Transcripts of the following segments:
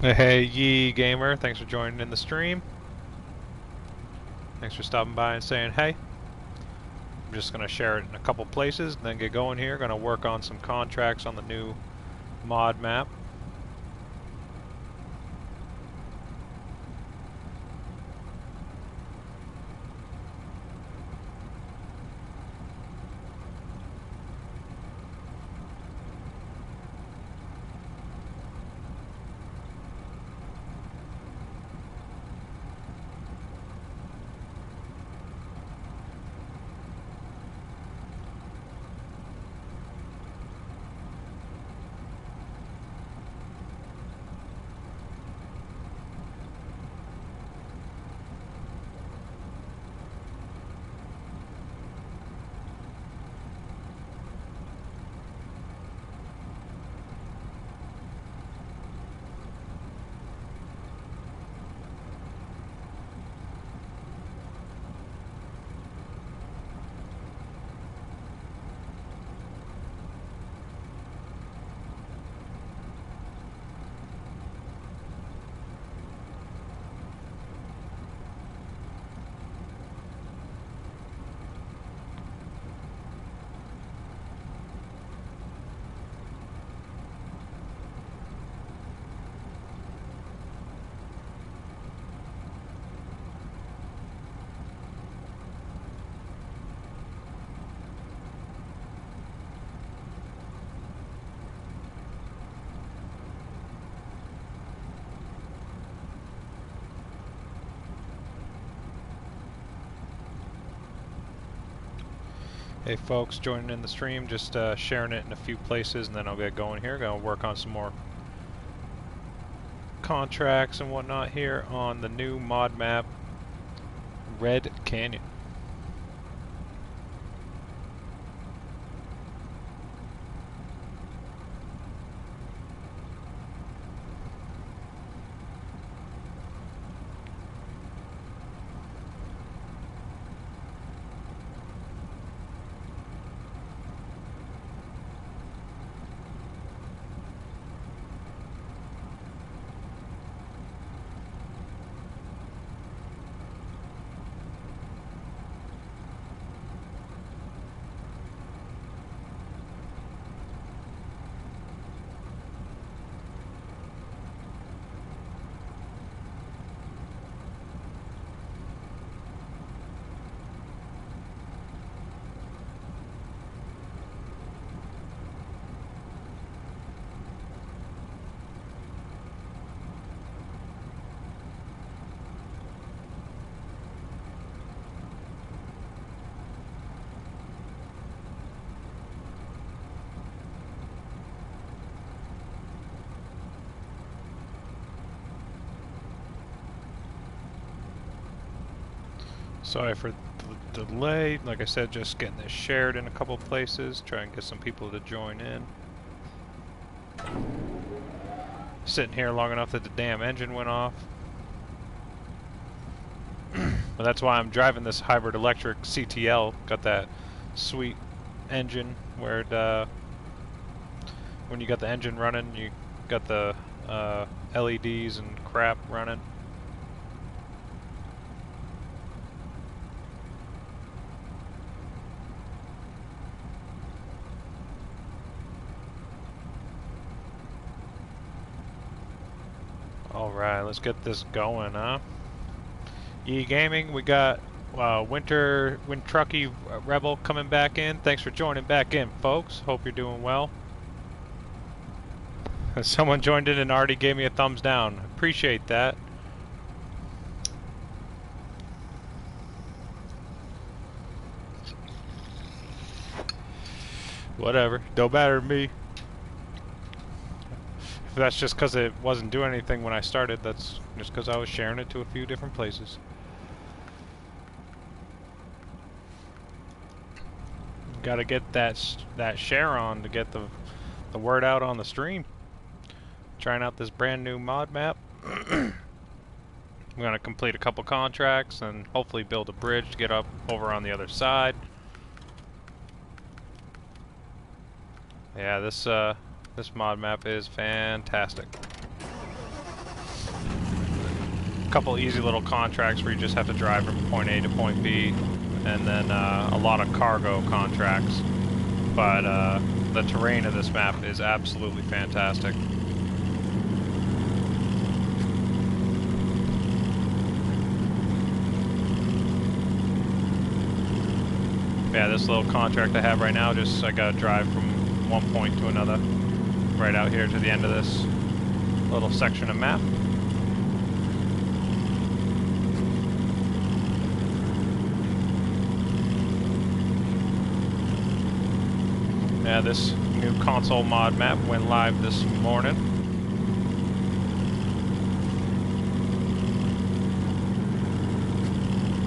Hey, Yee Gamer, thanks for joining in the stream. Thanks for stopping by and saying hey. I'm just going to share it in a couple places and then get going here. Going to work on some contracts on the new mod map. Hey folks, joining in the stream, just sharing it in a few places and then I'll get going here. Going to work on some more contracts and whatnot here on the new mod map, Red Canyon. Sorry for the delay. Like I said, just getting this shared in a couple places. Try and get some people to join in. Sitting here long enough that the damn engine went off. But that's why I'm driving this hybrid electric CTL. Got that sweet engine where it, when you got the engine running, you got the LEDs and crap running. Alright, let's get this going, huh? Gaming, we got Wind Trucky Rebel coming back in. Thanks for joining back in, folks. Hope you're doing well. Someone joined in and already gave me a thumbs down. Appreciate that. Whatever, don't matter to me. If that's just because it wasn't doing anything when I started, that's just because I was sharing it to a few different places. Got to get that share on to get the word out on the stream. Trying out this brand new mod map. I'm gonna complete a couple contracts and hopefully build a bridge to get up over on the other side. Yeah, this mod map is fantastic. couple easy little contracts where you just have to drive from point A to point B, and then a lot of cargo contracts. But the terrain of this map is absolutely fantastic. Yeah, this little contract I have right now, I gotta drive from one point to another, right out here to the end of this little section of map. Yeah, this new console mod map went live this morning.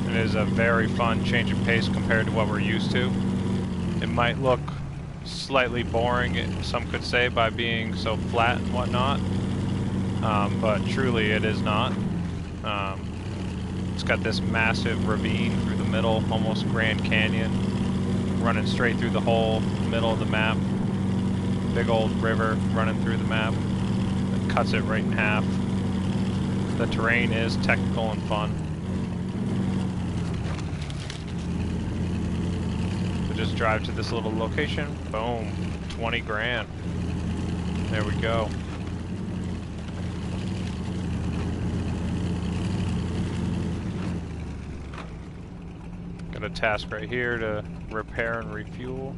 It is a very fun change of pace compared to what we're used to. It might look slightly boring, some could say, by being so flat and whatnot, but truly it is not. It's got this massive ravine through the middle, almost Grand Canyon, running straight through the whole middle of the map. Big old river running through the map that cuts it right in half. The terrain is technical and fun. Just drive to this little location, boom, 20 grand. There we go. Got a task right here to repair and refuel.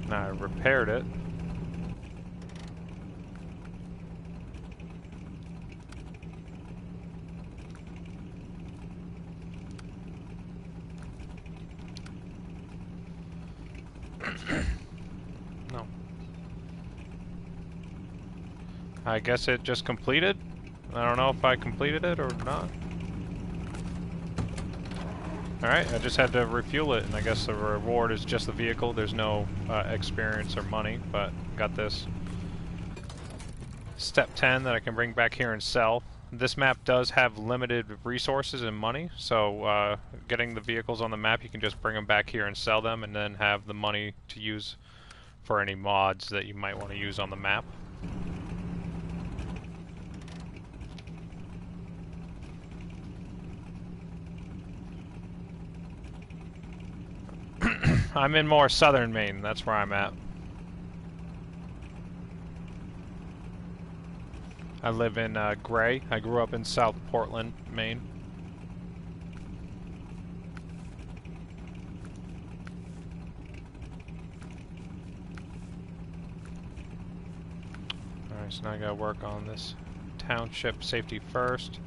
Now I repaired it. No. I guess it just completed. I don't know if I completed it or not. Alright, I just had to refuel it, and I guess the reward is just the vehicle. There's no experience or money, but got this step 10 that I can bring back here and sell. This map does have limited resources and money, so getting the vehicles on the map, you can just bring them back here and sell them, and then have the money to use for any mods that you might want to use on the map. I'm in more southern Maine, that's where I'm at. I live in Gray. I grew up in South Portland, Maine. Alright, so now I gotta work on this township safety first.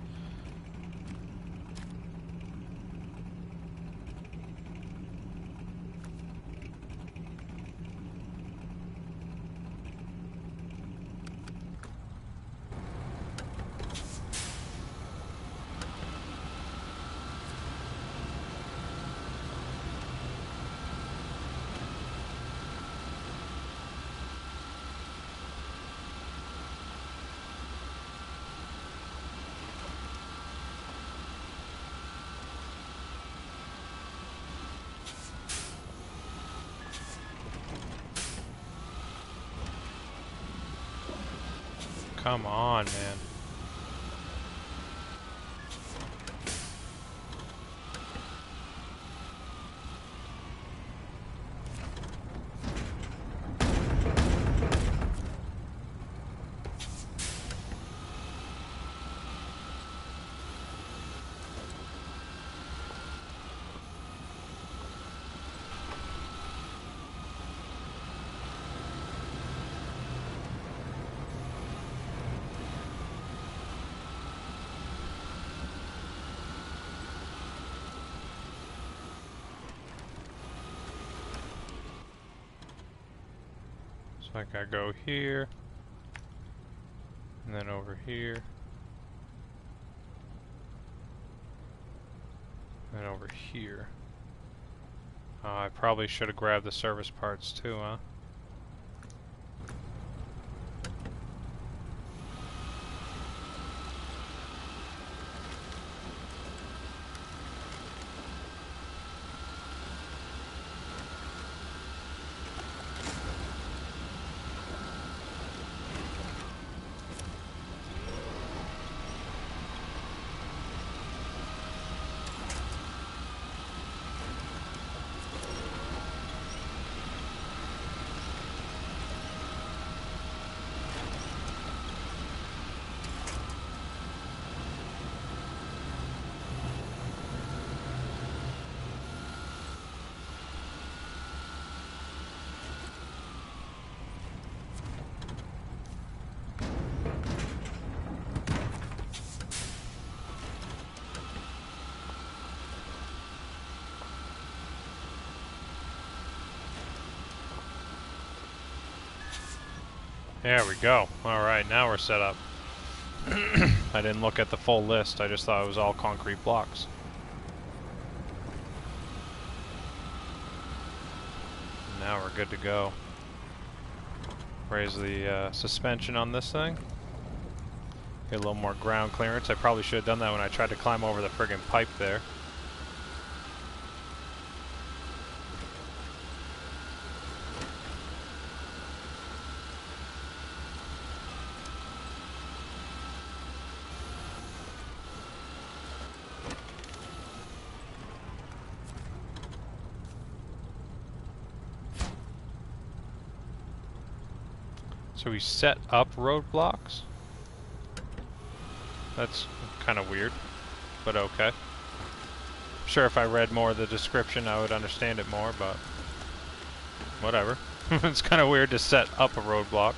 Come on, man. So I gotta go here, and then over here, and over here. I probably should have grabbed the service parts too, huh? There we go. Alright, now we're set up. I didn't look at the full list, I just thought it was all concrete blocks. Now we're good to go. Raise the suspension on this thing. Get a little more ground clearance. I probably should have done that when I tried to climb over the friggin' pipe there. So we set up roadblocks? That's kind of weird, but okay. Sure, if I read more of the description I would understand it more, but whatever. It's kind of weird to set up a roadblock.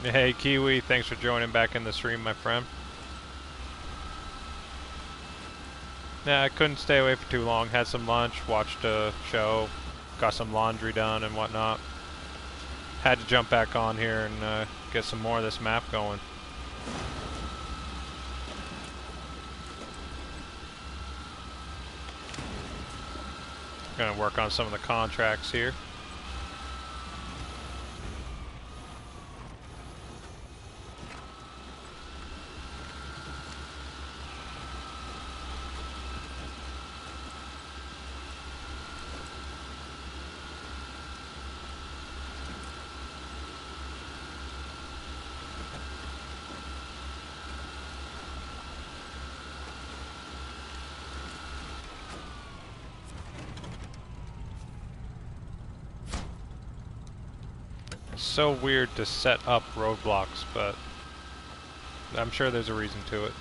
Hey Kiwi, thanks for joining back in the stream, my friend. Yeah, I couldn't stay away for too long. Had some lunch, watched a show, got some laundry done and whatnot. Had to jump back on here and get some more of this map going. Gonna work on some of the contracts here. So weird to set up roadblocks, but I'm sure there's a reason to it.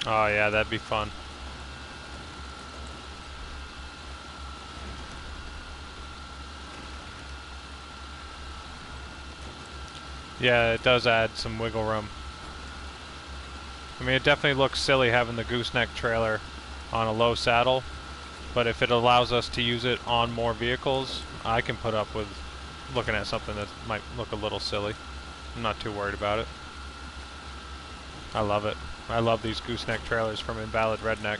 Oh yeah, that'd be fun. Yeah, it does add some wiggle room. I mean, it definitely looks silly having the gooseneck trailer on a low saddle, but if it allows us to use it on more vehicles, I can put up with looking at something that might look a little silly. I'm not too worried about it. I love it. I love these gooseneck trailers from Invalid Redneck.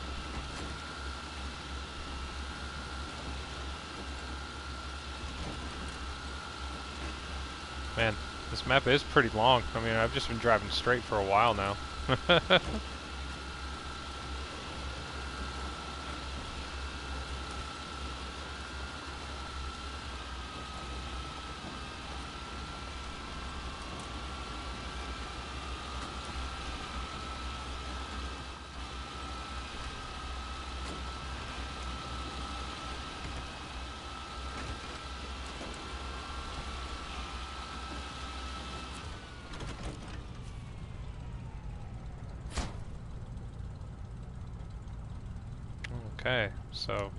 Man, this map is pretty long. I mean, I've just been driving straight for a while now. Okay, so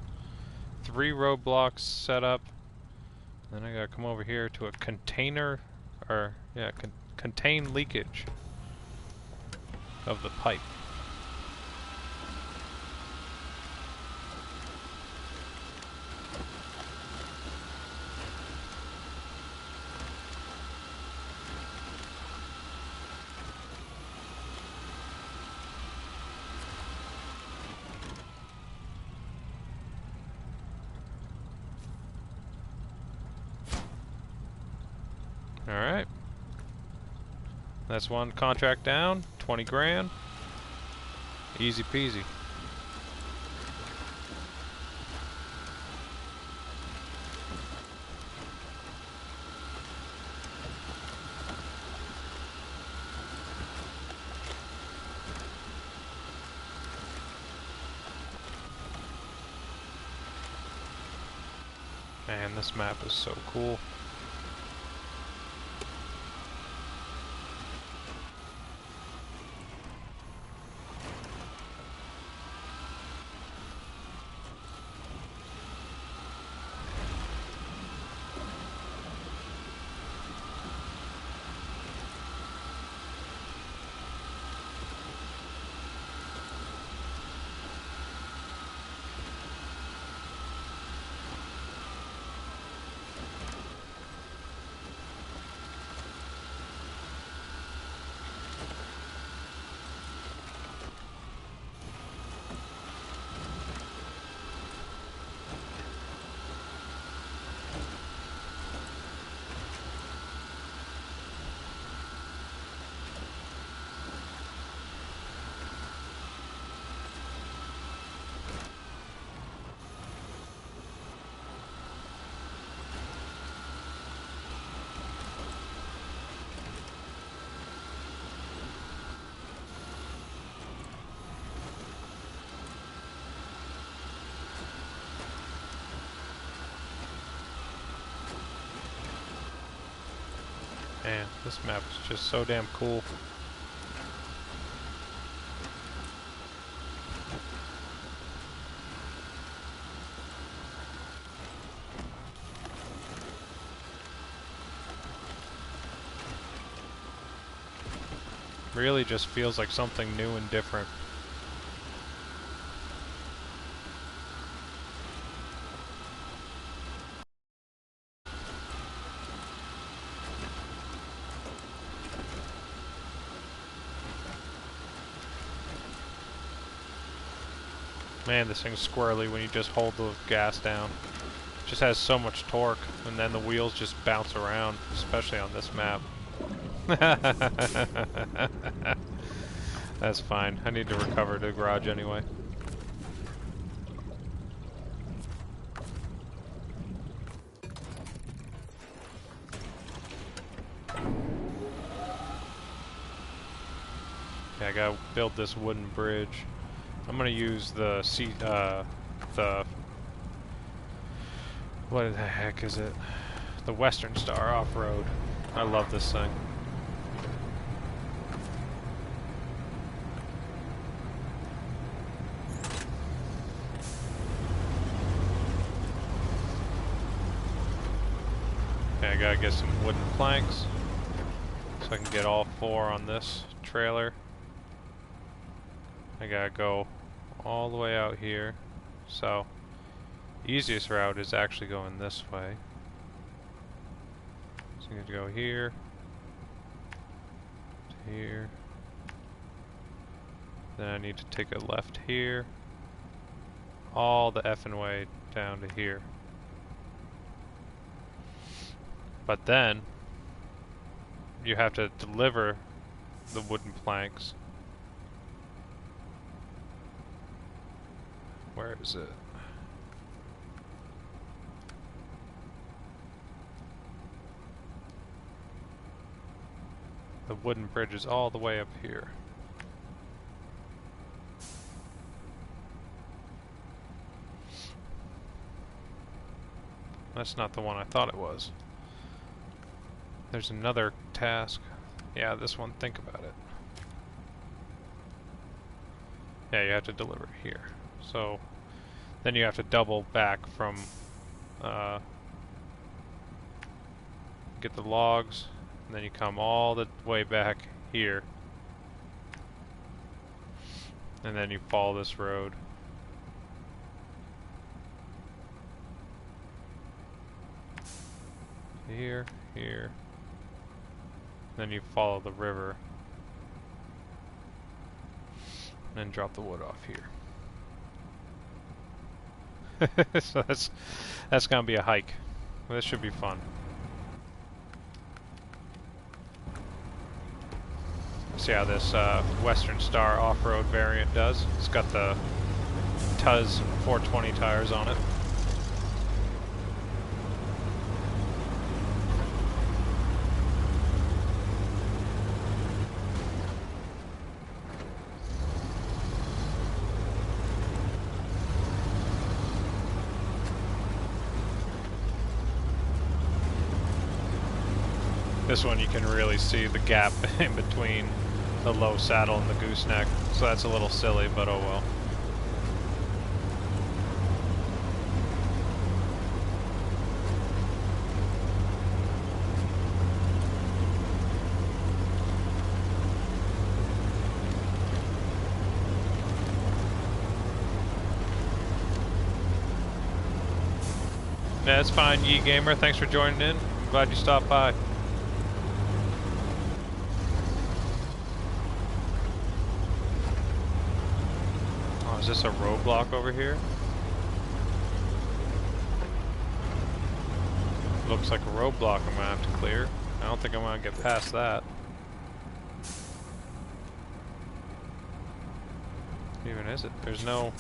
3 roadblocks set up. Then I gotta come over here to a container, or yeah, contain leakage of the pipe. Alright. That's one contract down, 20 grand. Easy peasy. Man, this map is so cool. Man, this map is just so damn cool. Really just feels like something new and different. Man, this thing's squirrely when you just hold the gas down. It just has so much torque, and then the wheels just bounce around, especially on this map. That's fine. I need to recover to the garage anyway. Yeah, I gotta build this wooden bridge. I'm gonna use the what the heck is it? The Western Star off-road. I love this thing. Okay, I gotta get some wooden planks so I can get all 4 on this trailer. I gotta go all the way out here. So, easiest route is actually going this way. So you need to go here, to here. Then I need to take a left here, all the effing way down to here. But then, you have to deliver the wooden planks. Where is it? The wooden bridge is all the way up here. That's not the one I thought it was. There's another task. Yeah, this one, think about it. Yeah, you have to deliver it here. So, then you have to double back from, get the logs, and then you come all the way back here. And then you follow this road. Here, here. Then you follow the river. And then drop the wood off here. So that's gonna be a hike. This should be fun. See how this Western Star off-road variant does. It's got the Tuz 420 tires on it. This one you can really see the gap in between the low saddle and the gooseneck, so that's a little silly, but oh well. Yeah, it's fine, Yee Gamer. Thanks for joining in. I'm glad you stopped by. Oh, is this a roadblock over here? Looks like a roadblock I'm gonna have to clear. I don't think I'm gonna get past that. What even is it? There's nothing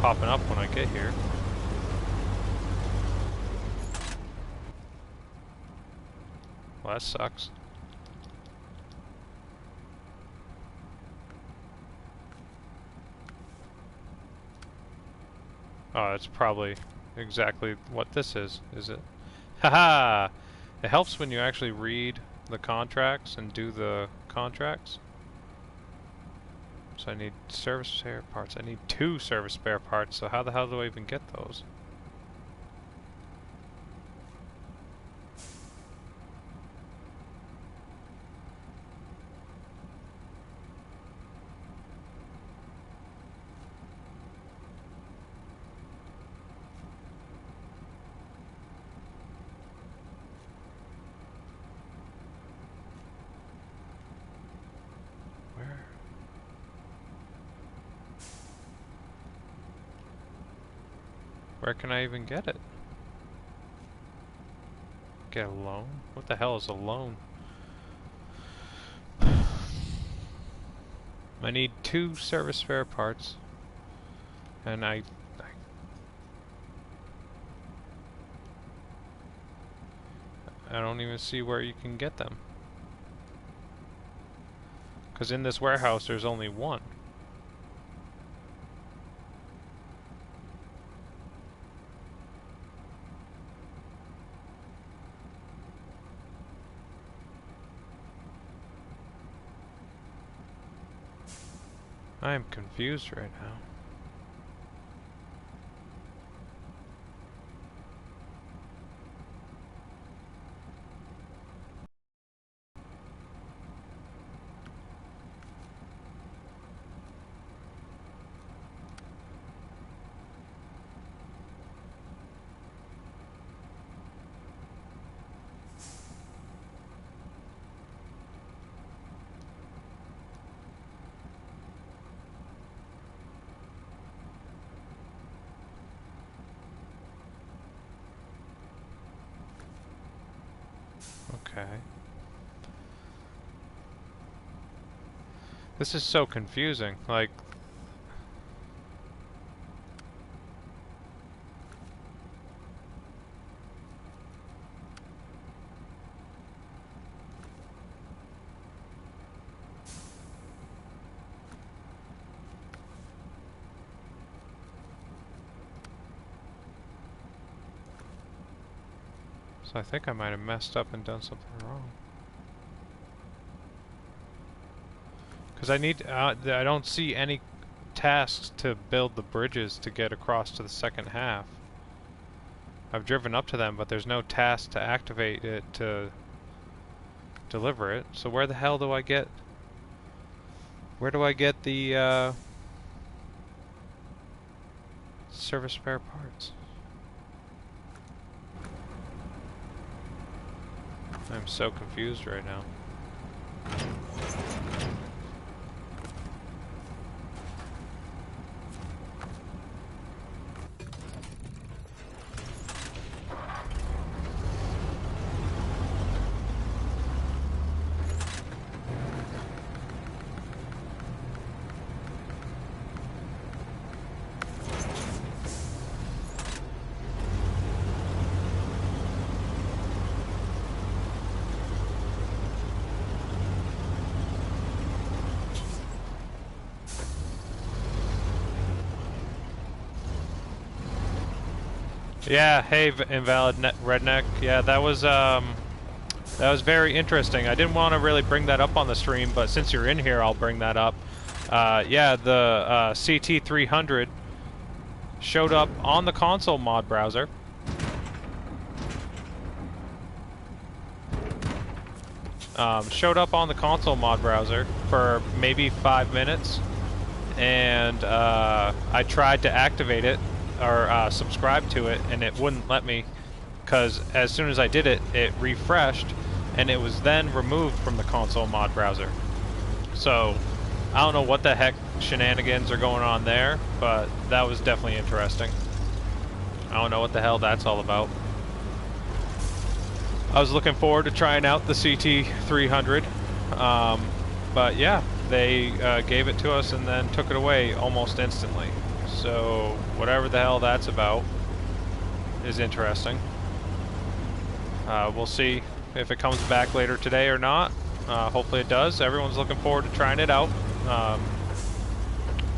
popping up when I get here. Well, that sucks. Oh, it's probably exactly what this is it? Haha! It helps when you actually read the contracts and do the contracts. So I need service spare parts. I need 2 service spare parts, so how the hell do I even get those? Where can I even get it? Get a loan? What the hell is a loan? I need 2 service spare parts. And I don't even see where you can get them. Because in this warehouse there's only 1. I am confused right now. Okay. This is so confusing, like... So I think I might have messed up and done something wrong. Because I need, I don't see any tasks to build the bridges to get across to the second half. I've driven up to them, but there's no task to activate it to deliver it. So where the hell do I get... Where do I get the, service spare parts? I'm so confused right now. Yeah, hey, Redneck. Yeah, that was very interesting. I didn't want to really bring that up on the stream, but since you're in here, I'll bring that up. Yeah, the CT300 showed up on the console mod browser. Showed up on the console mod browser for maybe 5 minutes, and I tried to activate it or subscribe to it, and it wouldn't let me, because as soon as I did it, it refreshed, and it was then removed from the console mod browser. So I don't know what the heck shenanigans are going on there, but that was definitely interesting. I don't know what the hell that's all about. I was looking forward to trying out the CT300, but yeah, they gave it to us and then took it away almost instantly. So whatever the hell that's about is interesting. We'll see if it comes back later today or not. Hopefully it does. Everyone's looking forward to trying it out.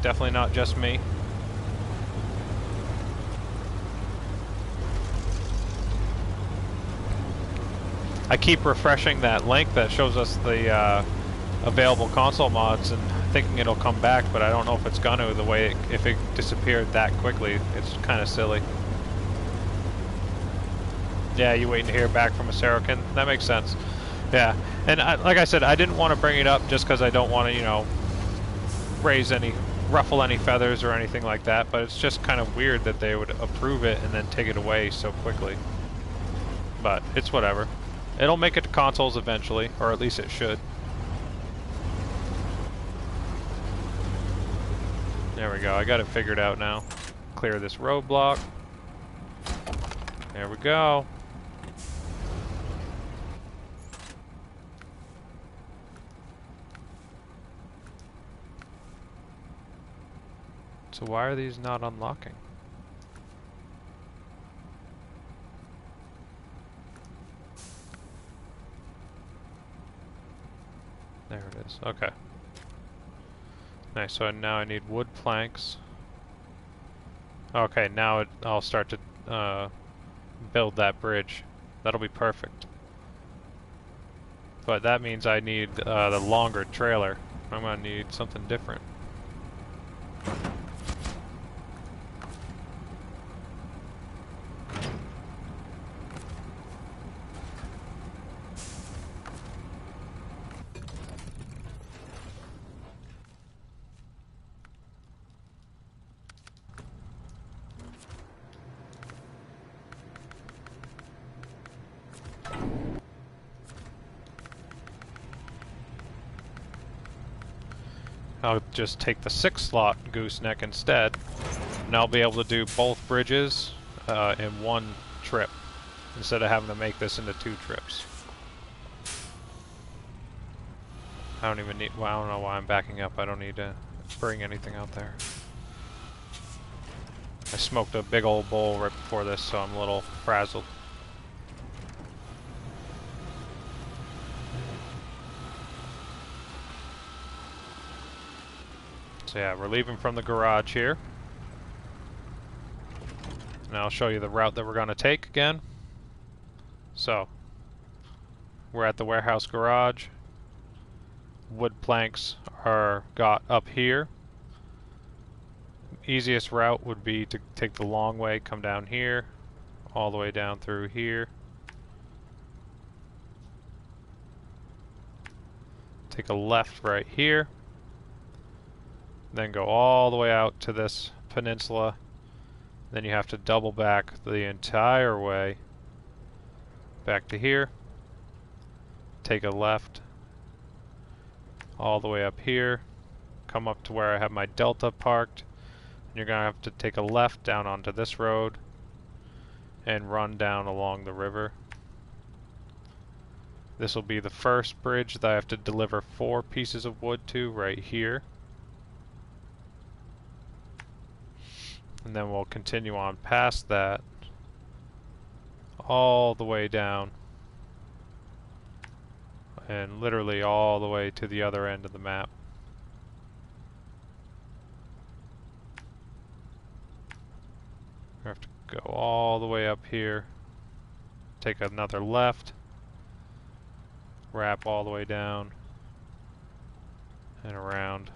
Definitely not just me. I keep refreshing that link that shows us the available console mods and thinking it'll come back, but I don't know if it's gonna, the way if it disappeared that quickly. It's kind of silly. Yeah, you waiting to hear back from a Saracen? That makes sense. Yeah, and like I said, I didn't want to bring it up just because I don't want to, you know, ruffle any feathers or anything like that, but it's just kind of weird that they would approve it and then take it away so quickly. But it's whatever. It'll make it to consoles eventually, or at least it should. There we go, I got it figured out now. Clear this roadblock. There we go. So why are these not unlocking? There it is. Okay. Nice. So now I need wood planks. Okay, now I'll start to build that bridge. That'll be perfect. But that means I need the longer trailer. I'm gonna need something different. I'll just take the 6-slot gooseneck instead, and I'll be able to do both bridges in one trip, instead of having to make this into 2 trips. I don't even need, well, I don't know why I'm backing up. I don't need to bring anything out there. I smoked a big old bowl right before this, so I'm a little frazzled. So yeah, we're leaving from the garage here. And I'll show you the route that we're going to take again. So, we're at the warehouse garage. Wood planks are got up here. Easiest route would be to take the long way, come down here, all the way down through here. Take a left right here. Then go all the way out to this peninsula. Then you have to double back the entire way back to here. Take a left all the way up here. Come up to where I have my Delta parked. And you're gonna have to take a left down onto this road and run down along the river. This will be the first bridge that I have to deliver 4 pieces of wood to right here. And then we'll continue on past that all the way down and literally all the way to the other end of the map. I have to Go all the way up here. Take another left. Wrap all the way down. And around.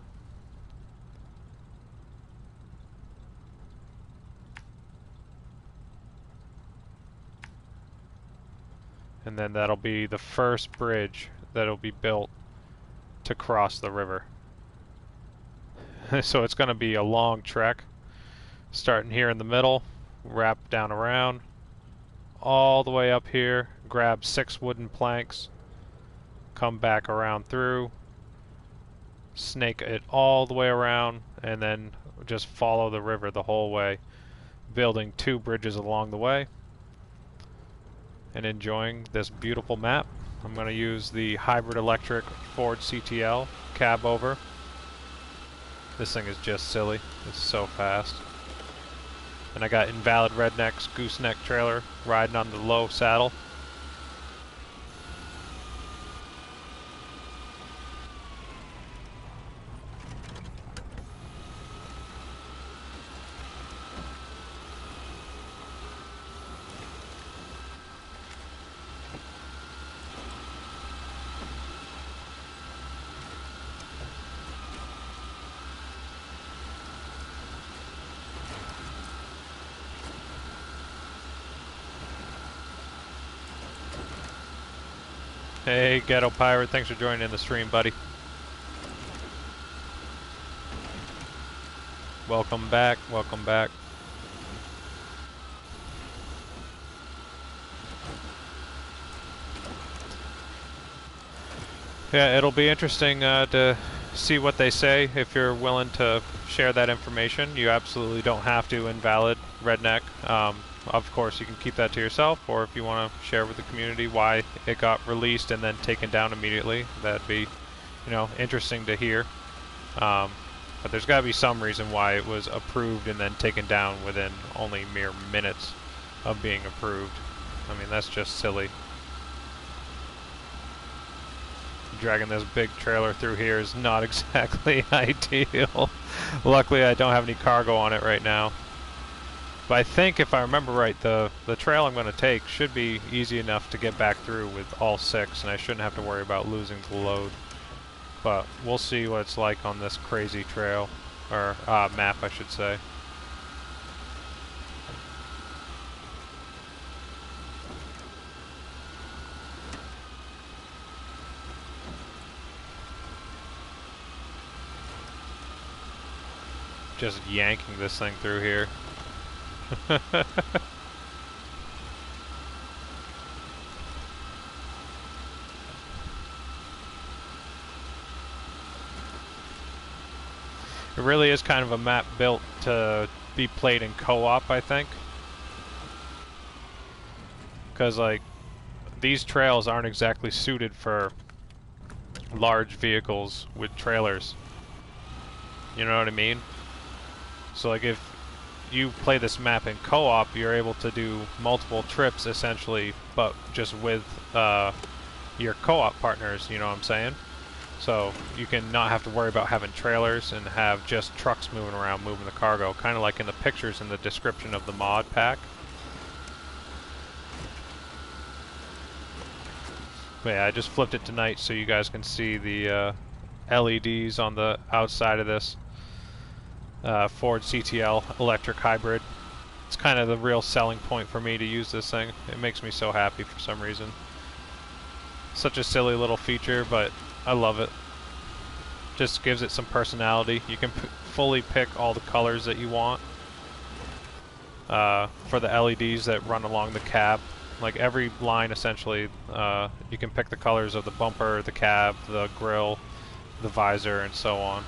And then that'll be the first bridge that'll be built to cross the river. So it's going to be a long trek, starting here in the middle, wrap down around, all the way up here, grab 6 wooden planks, come back around through, snake it all the way around, and then just follow the river the whole way, building 2 bridges along the way, and enjoying this beautiful map. I'm going to use the hybrid electric Ford CTL cab over. This thing is just silly. It's so fast. And I got Invalid Redneck's gooseneck trailer riding on the low saddle. Hey, Ghetto Pirate, thanks for joining the stream, buddy. Welcome back, welcome back. Yeah, it'll be interesting to see what they say. If you're willing to share that information, you absolutely don't have to invalid Redneck. Of course, you can keep that to yourself, or if you want to share with the community why it got released and then taken down immediately, that'd be, you know, interesting to hear. But there's got to be some reason why it was approved and then taken down within only mere minutes of being approved. I mean, that's just silly. Dragging this big trailer through here is not exactly ideal. Luckily, I don't have any cargo on it right now. But I think, if I remember right, the trail I'm going to take should be easy enough to get back through with all 6, and I shouldn't have to worry about losing the load. But we'll see what it's like on this crazy trail, or map, I should say. Just yanking this thing through here. It really is kind of a map built to be played in co-op, I think. Because, like, these trails aren't exactly suited for large vehicles with trailers. You know what I mean? So, like, if you play this map in co-op, you're able to do multiple trips, essentially, but just with your co-op partners, you know what I'm saying? So you can not have to worry about having trailers and have just trucks moving around, moving the cargo, kind of like in the pictures in the description of the mod pack. But yeah, I just flipped it tonight so you guys can see the LEDs on the outside of this Ford CTL electric hybrid. It's kind of the real selling point for me to use this thing. It makes me so happy for some reason. Such a silly little feature, but I love it. Just gives it some personality. You can fully pick all the colors that you want for the LEDs that run along the cab. Like every line, essentially, you can pick the colors of the bumper, the cab, the grille, the visor, and so on.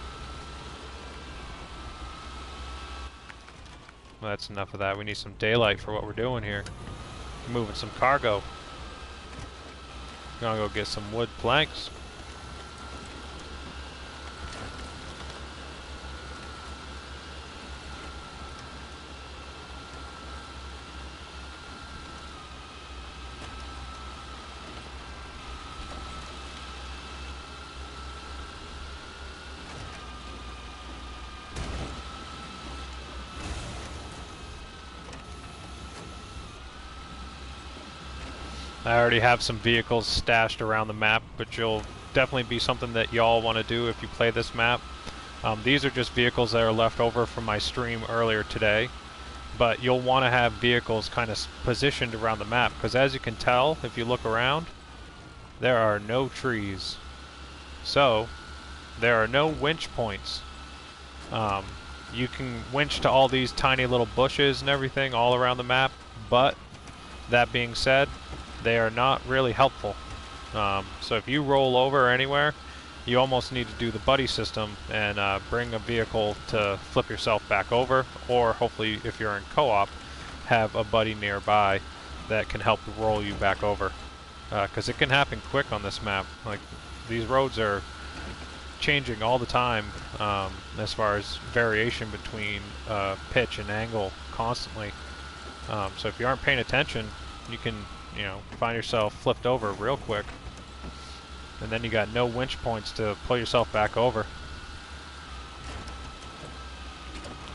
Well, that's enough of that. We need some daylight for what we're doing here. Moving some cargo. Gonna go get some wood planks. I already have some vehicles stashed around the map, which will definitely be something that y'all want to do if you play this map. These are just vehicles that are left over from my stream earlier today, but you'll want to have vehicles kind of positioned around the map, because as you can tell, if you look around, there are no trees. So, there are no winch points. You can winch to all these tiny little bushes and everything all around the map, but that being said, they are not really helpful. So if you roll over anywhere, you almost need to do the buddy system and bring a vehicle to flip yourself back over, or hopefully if you're in co-op, have a buddy nearby that can help roll you back over. Because it can happen quick on this map. Like, these roads are changing all the time as far as variation between pitch and angle constantly. So if you aren't paying attention, you can, you know, find yourself flipped over real quick. And then you got no winch points to pull yourself back over.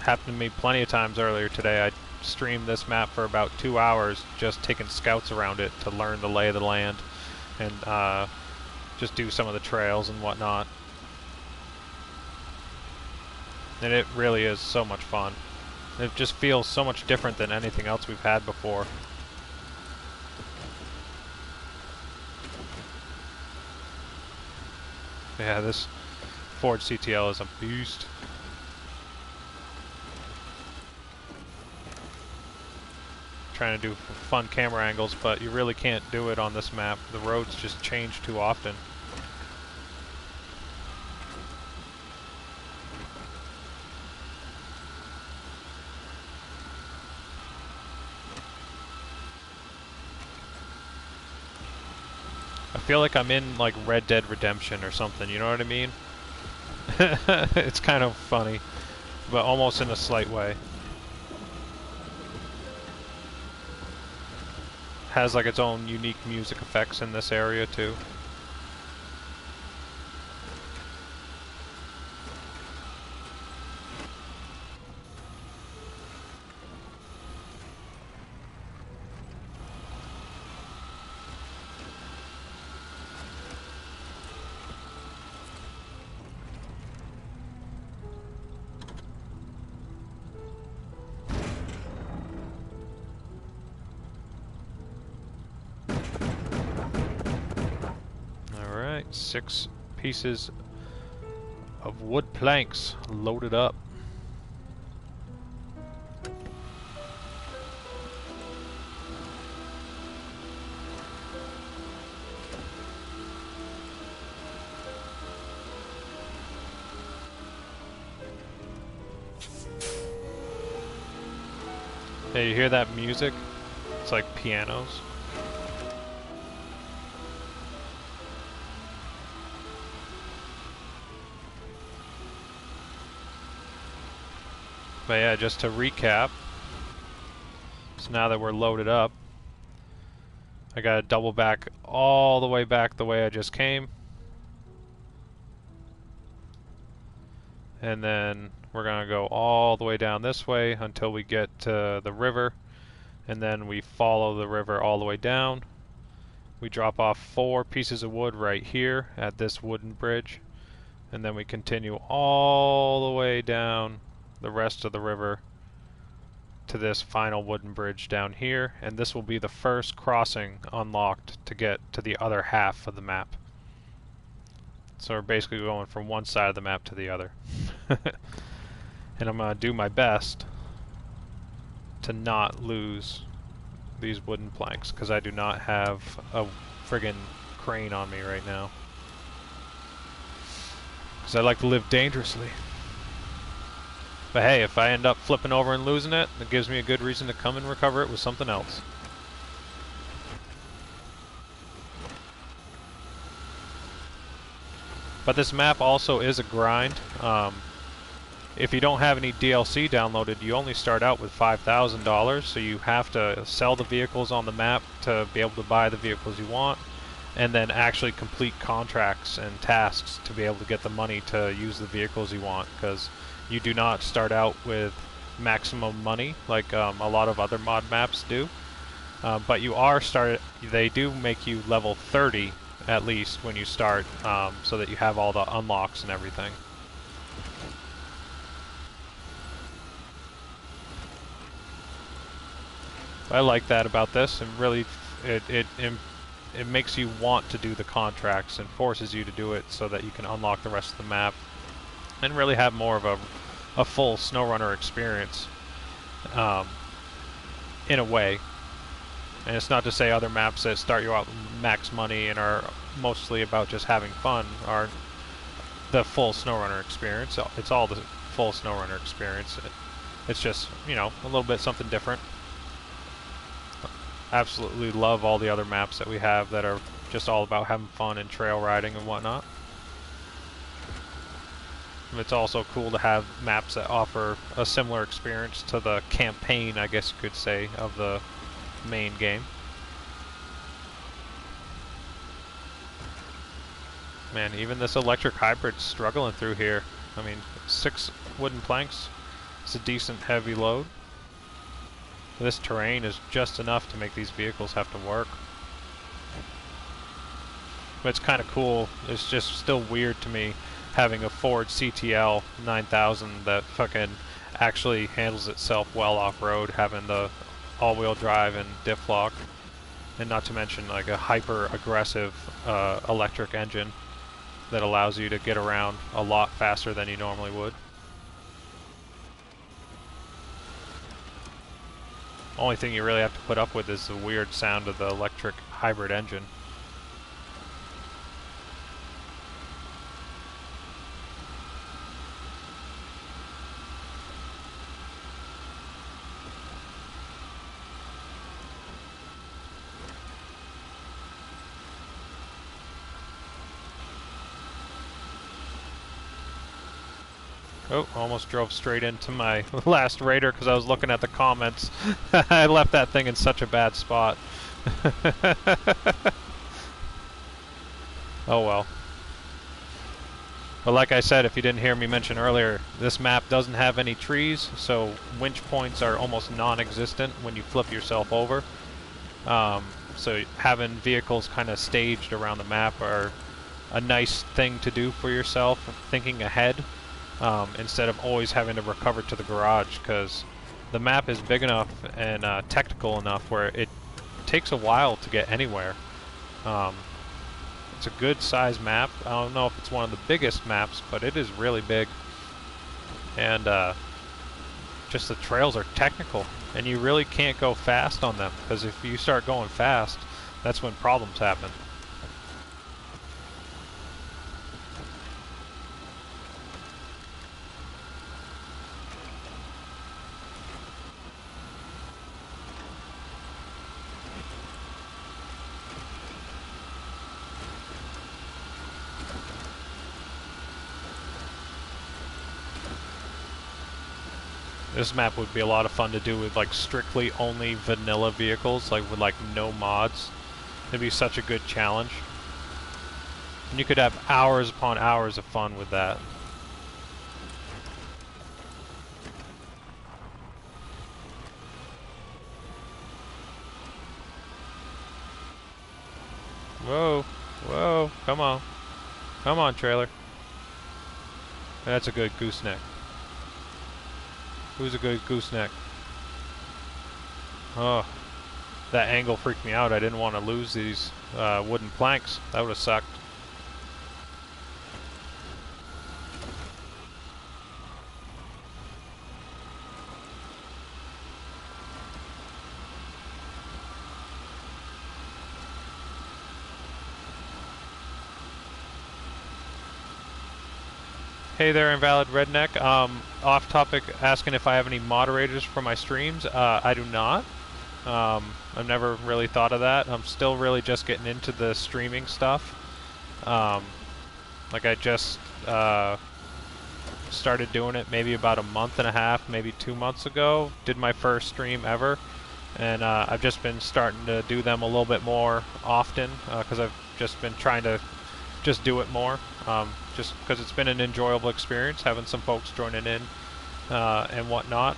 Happened to me plenty of times earlier today. I streamed this map for about 2 hours just taking scouts around it to learn the lay of the land and just do some of the trails and whatnot. And it really is so much fun. It just feels so much different than anything else we've had before. Yeah, this Ford CTL is a beast. Trying to do fun camera angles, but you really can't do it on this map. The roads just change too often. I feel like I'm in like Red Dead Redemption or something, you know what I mean? It's kind of funny, but almost in a slight way. Has like its own unique music effects in this area too. Alright, 6 pieces of wood planks loaded up. Hey, you hear that music? It's like pianos. But yeah, just to recap, so now that we're loaded up, I gotta double back all the way back the way I just came. And then we're gonna go all the way down this way until we get to the river, and then we follow the river all the way down. We drop off 4 pieces of wood right here at this wooden bridge, and then we continue all the way down the rest of the river to this final wooden bridge down here, and this will be the first crossing unlocked to get to the other half of the map. So we're basically going from one side of the map to the other. And I'm going to do my best to not lose these wooden planks, because I do not have a friggin' crane on me right now. Because I like to live dangerously. But hey, if I end up flipping over and losing it, it gives me a good reason to come and recover it with something else. But this map also is a grind. If you don't have any DLC downloaded, you only start out with $5,000, so you have to sell the vehicles on the map to be able to buy the vehicles you want, and then actually complete contracts and tasks to be able to get the money to use the vehicles you want, because you do not start out with maximum money like a lot of other mod maps do. but they do make you level 30 at least when you start, so that you have all the unlocks and everything. I like that about this, and really it makes you want to do the contracts and forces you to do it so that you can unlock the rest of the map and really have more of a full SnowRunner experience, in a way. And it's not to say other maps that start you out max money and are mostly about just having fun aren't the full SnowRunner experience. It's all the full SnowRunner experience. It's just, you know, a little bit something different. Absolutely love all the other maps that we have that are just all about having fun and trail riding and whatnot. It's also cool to have maps that offer a similar experience to the campaign, I guess you could say, of the main game. Man, even this electric hybrid's struggling through here. I mean, 6 wooden planks. It's a decent heavy load. This terrain is just enough to make these vehicles have to work. But it's kind of cool. It's just still weird to me having a Ford CTL 9000 that fucking actually handles itself well off-road, having the all-wheel drive and diff lock, and not to mention like a hyper-aggressive electric engine that allows you to get around a lot faster than you normally would. Only thing you really have to put up with is the weird sound of the electric hybrid engine. Oh, almost drove straight into my last raider because I was looking at the comments. I left that thing in such a bad spot. Oh well. But like I said, if you didn't hear me mention earlier, this map doesn't have any trees, so winch points are almost non-existent when you flip yourself over. So having vehicles kind of staged around the map are a nice thing to do for yourself, thinking ahead. Instead of always having to recover to the garage, because the map is big enough and technical enough where it takes a while to get anywhere. It's a good size map. I don't know if it's one of the biggest maps, but it is really big. And just the trails are technical, and you really can't go fast on them, because if you start going fast, that's when problems happen. This map would be a lot of fun to do with like strictly only vanilla vehicles, like with like no mods. It'd be such a good challenge. And you could have hours upon hours of fun with that. Whoa, whoa, come on. Come on, trailer. That's a good gooseneck. Who's a good gooseneck? Oh, that angle freaked me out. I didn't want to lose these wooden planks. That would have sucked. Hey there, Invalid Redneck. Off topic, asking if I have any moderators for my streams. I do not. I've never really thought of that. I'm still really just getting into the streaming stuff. Like I just started doing it maybe about a month and a half, maybe 2 months ago. Did my first stream ever. And I've just been starting to do them a little bit more often because I've just been trying to just do it more. Just because it's been an enjoyable experience having some folks joining in and whatnot.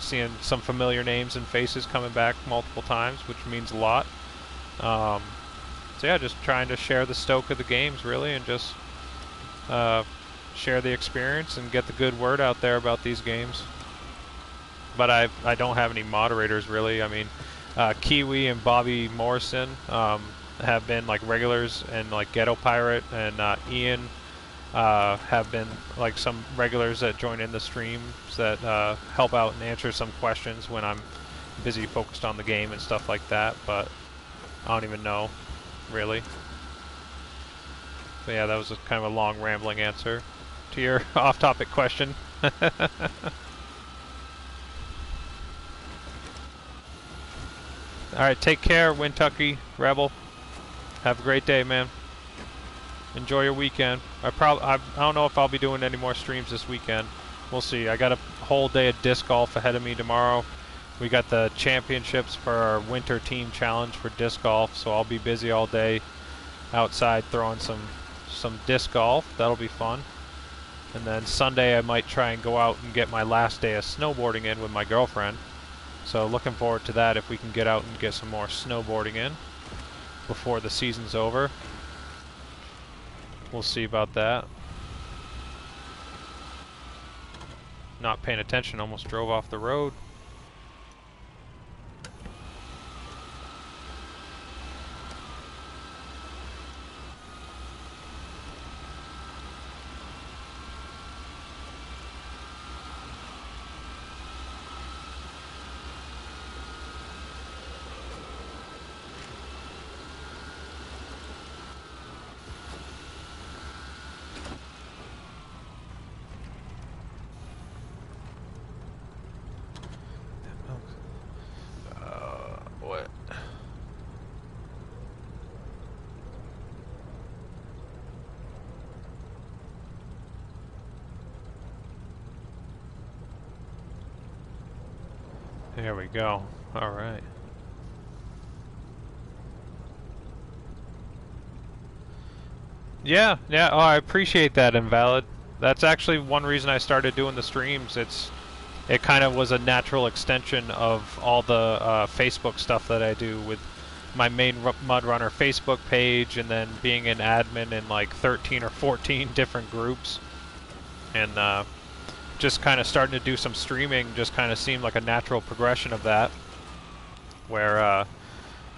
seeing some familiar names and faces coming back multiple times, which means a lot. So yeah, just trying to share the stoke of the games, really, and just share the experience and get the good word out there about these games. But I don't have any moderators, really. I mean, Kiwi and Bobby Morrison have been like regulars, and like Ghetto Pirate and Ian have been like some regulars that join in the streams that help out and answer some questions when I'm busy focused on the game and stuff like that, but I don't even know, really. But yeah, that was kind of a long rambling answer to your off-topic question. Alright, take care, Wintucky Rebel. Have a great day, man. Enjoy your weekend. I don't know if I'll be doing any more streams this weekend. We'll see. I got a whole day of disc golf ahead of me tomorrow. We got the championships for our winter team challenge for disc golf, so I'll be busy all day outside throwing some disc golf. That'll be fun. And then Sunday I might try and go out and get my last day of snowboarding in with my girlfriend. So looking forward to that, if we can get out and get some more snowboarding in before the season's over. We'll see about that. Not paying attention, almost drove off the road. What? There we go. All right. Yeah. Oh, I appreciate that, Invalid. That's actually one reason I started doing the streams. It kind of was a natural extension of all the Facebook stuff that I do with my Maine MudRunner Facebook page, and then being an admin in like 13 or 14 different groups, and just kind of starting to do some streaming just kind of seemed like a natural progression of that, where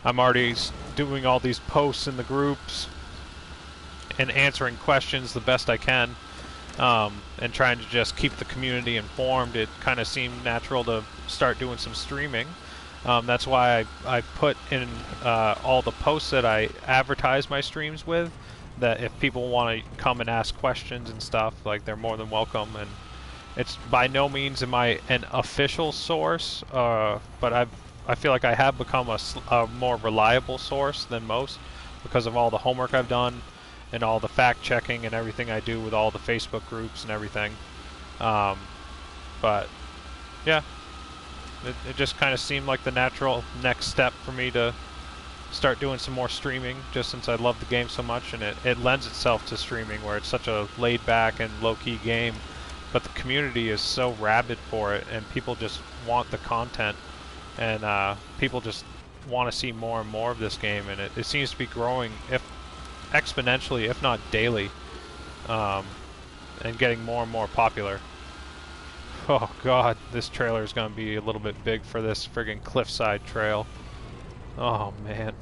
I'm already doing all these posts in the groups and answering questions the best I can. And trying to just keep the community informed. It kind of seemed natural to start doing some streaming. That's why I put in all the posts that I advertise my streams with, that if people want to come and ask questions and stuff, like, they're more than welcome. And it's by no means am I an official source, but I feel like I have become a more reliable source than most because of all the homework I've done and all the fact checking and everything I do with all the Facebook groups and everything. But yeah, it just kind of seemed like the natural next step for me to start doing some more streaming, just since I love the game so much, and it lends itself to streaming, where it's such a laid back and low-key game, but the community is so rabid for it, and people just want the content, and people just want to see more and more of this game, and it seems to be growing, if exponentially, if not daily, and getting more and more popular. Oh god, this trailer is going to be a little bit big for this friggin' cliffside trail. Oh man.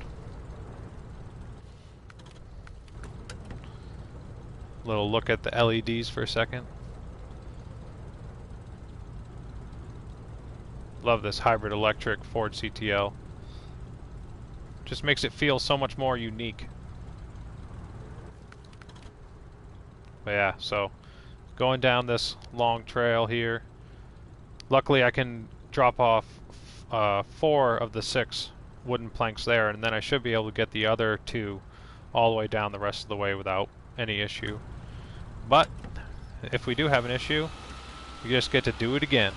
Little look at the LEDs for a second. Love this hybrid electric Ford CTL. Just makes it feel so much more unique. But yeah, so going down this long trail here. Luckily I can drop off 4 of the 6 wooden planks there, and then I should be able to get the other 2 all the way down the rest of the way without any issue. But if we do have an issue, we just get to do it again.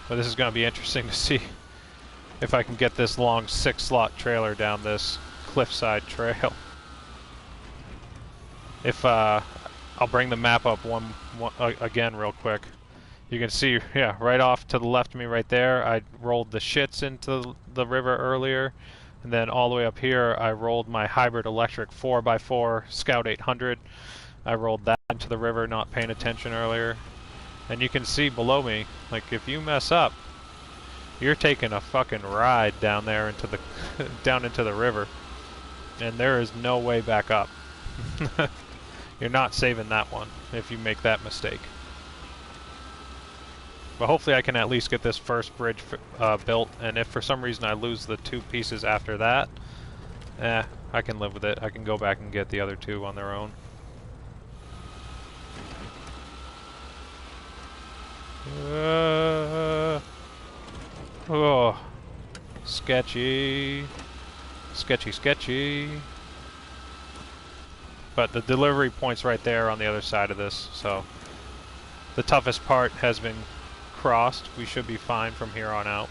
But this is going to be interesting to see if I can get this long 6-slot trailer down this cliffside trail. If I'll bring the map up one again real quick. You can see, yeah, right off to the left of me right there, I rolled the shits into the river earlier. And then all the way up here, I rolled my hybrid electric 4x4 Scout 800. I rolled that into the river, not paying attention earlier. And you can see below me, like, if you mess up, you're taking a fucking ride down there into the down into the river. And there is no way back up. You're not saving that one if you make that mistake. But hopefully I can at least get this first bridge built, and if for some reason I lose the 2 pieces after that, I can live with it. I can go back and get the other 2 on their own. Oh, sketchy. Sketchy, sketchy. But the delivery point's right there on the other side of this, so the toughest part has been crossed. We should be fine from here on out.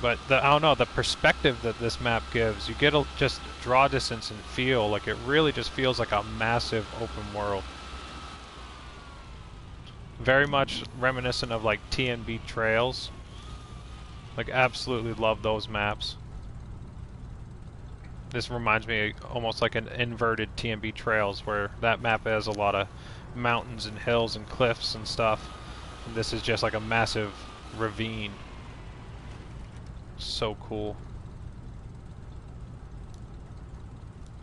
But I don't know, the perspective that this map gives, you get just draw distance and feel like it really just feels like a massive open world. Very much reminiscent of like TNB Trails. Like, absolutely love those maps. This reminds me almost like an inverted TNB Trails, where that map has a lot of mountains and hills and cliffs and stuff. And this is just like a massive ravine. So cool.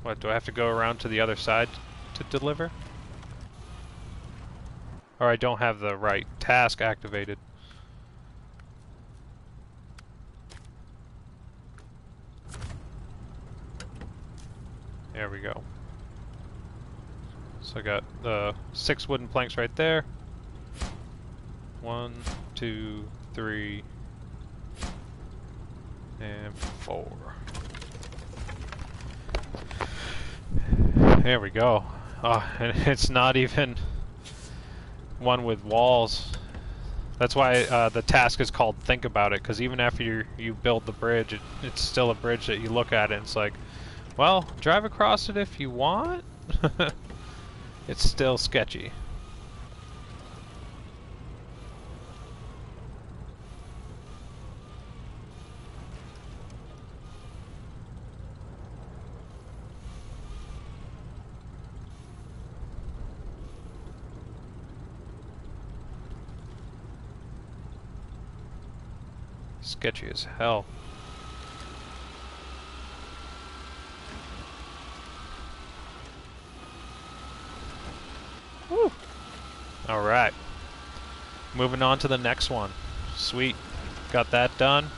What, do I have to go around to the other side to deliver? Or I don't have the right task activated. There we go. So I got the 6 wooden planks right there. 1, 2, 3, and 4. There we go. Oh, and it's not even one with walls. That's why the task is called Think About It, because even after you build the bridge, it's still a bridge that you look at and it's like, well, drive across it if you want. It's still sketchy. Sketchy as hell. Woo! Alright. Moving on to the next one. Sweet. Got that done.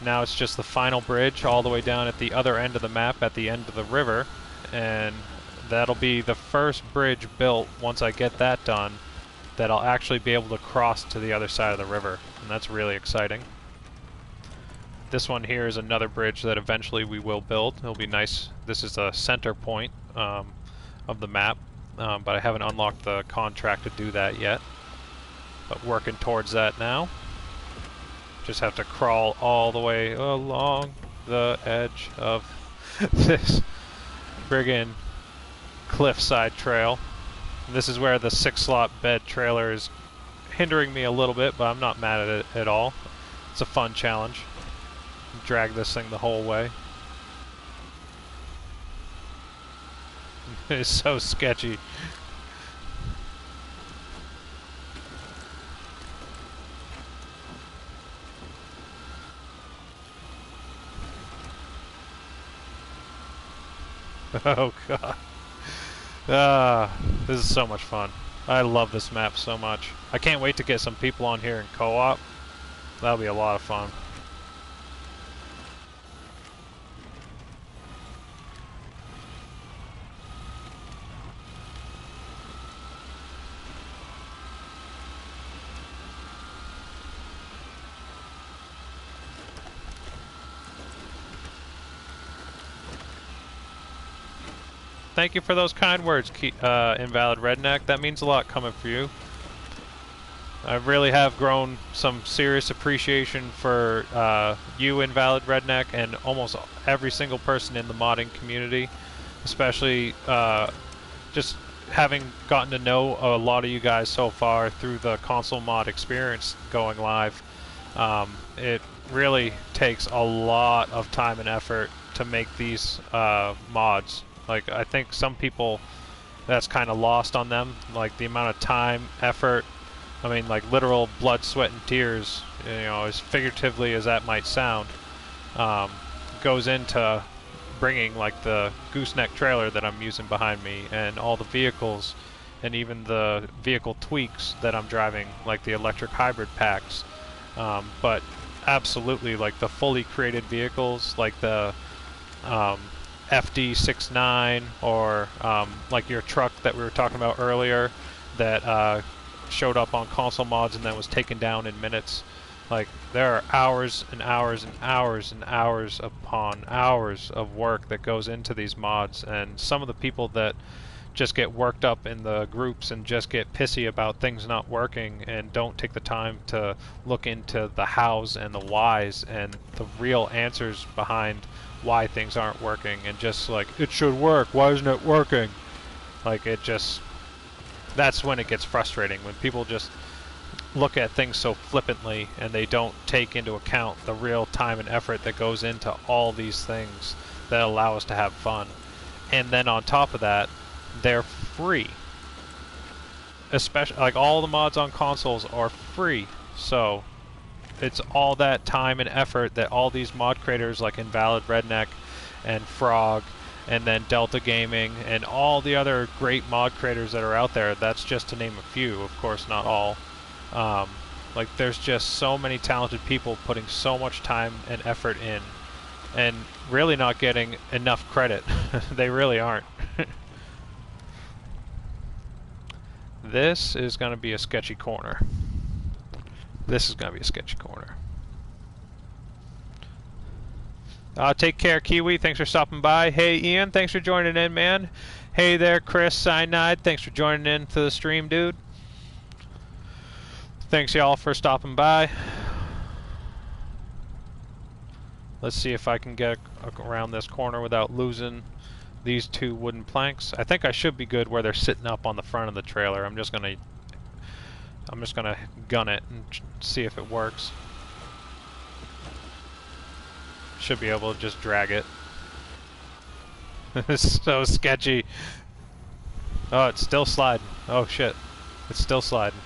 Now it's just the final bridge all the way down at the other end of the map, at the end of the river. And that'll be the first bridge built once I get that done, that I'll actually be able to cross to the other side of the river. And that's really exciting. This one here is another bridge that eventually we will build. It'll be nice. This is the center point of the map. But I haven't unlocked the contract to do that yet. But working towards that now. Just have to crawl all the way along the edge of this friggin' cliffside trail. And this is where the 6-slot bed trailer is hindering me a little bit, but I'm not mad at it at all. It's a fun challenge. Drag this thing the whole way. It's so sketchy. Oh god. This is so much fun. I love this map so much. I can't wait to get some people on here in co-op. That'll be a lot of fun. Thank you for those kind words, Invalid Redneck. That means a lot coming from you. I really have grown some serious appreciation for you, Invalid Redneck, and almost every single person in the modding community. especially just having gotten to know a lot of you guys so far through the console mod experience going live. It really takes a lot of time and effort to make these mods. Like, I think some people, that's kind of lost on them, like the amount of time, effort, I mean, like literal blood, sweat, and tears, you know, as figuratively as that might sound, goes into bringing like the gooseneck trailer that I'm using behind me, and all the vehicles, and even the vehicle tweaks that I'm driving, like the electric hybrid packs. But absolutely, like the fully created vehicles, like the FD69, or like your truck that we were talking about earlier, that showed up on console mods and then was taken down in minutes. Like, there are hours and hours and hours and hours upon hours of work that goes into these mods, and some of the people that just get worked up in the groups and just get pissy about things not working and don't take the time to look into the hows and the whys and the real answers behind why things aren't working, and just like, it should work, why isn't it working? Like, it just, that's when it gets frustrating, when people just look at things so flippantly and they don't take into account the real time and effort that goes into all these things that allow us to have fun. And then on top of that, they're free. Especially, like, all the mods on consoles are free, so it's all that time and effort that all these mod creators like Invalid Redneck and Frog and then Delta Gaming and all the other great mod creators that are out there, that's just to name a few, of course not all. Like, there's just so many talented people putting so much time and effort in, and really not getting enough credit. They really aren't. This is going to be a sketchy corner. This is going to be a sketchy corner. Take care, Kiwi. Thanks for stopping by. Hey, Ian. Thanks for joining in, man. Hey there, Chris Cyanide. Thanks for joining in to the stream, dude. Thanks, y'all, for stopping by. Let's see if I can get around this corner without losing these two wooden planks. I think I should be good where they're sitting up on the front of the trailer. I'm just gonna gun it and see if it works. Should be able to just drag it. It's so sketchy. Oh, it's still sliding. Oh shit. It's still sliding.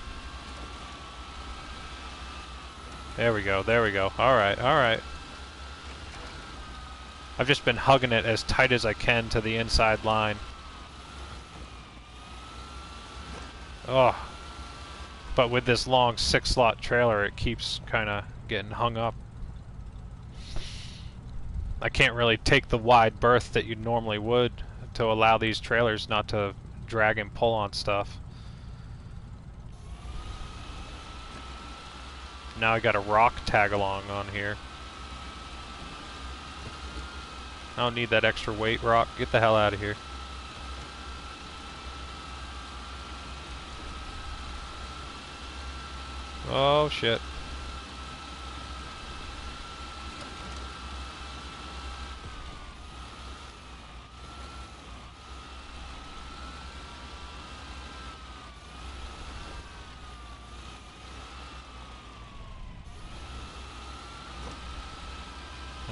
There we go, there we go. Alright, alright. I've just been hugging it as tight as I can to the inside line. Oh. But with this long 6-slot trailer, it keeps kind of getting hung up. I can't really take the wide berth that you normally would to allow these trailers not to drag and pull on stuff. Now I got a rock tag along on here. I don't need that extra weight, rock. Get the hell out of here. Oh shit.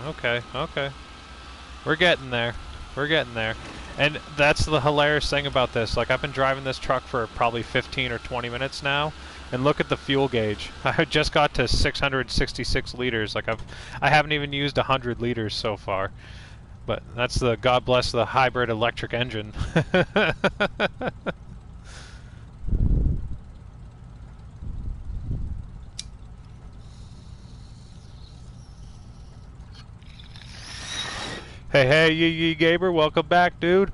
Okay, okay. We're getting there. We're getting there. And that's the hilarious thing about this. Like, I've been driving this truck for probably 15 or 20 minutes now, and look at the fuel gauge. I just got to 666 liters. Like, I haven't even used 100 liters so far. But that's the God bless the hybrid electric engine. Hey, hey, Yee Gaber, welcome back, dude.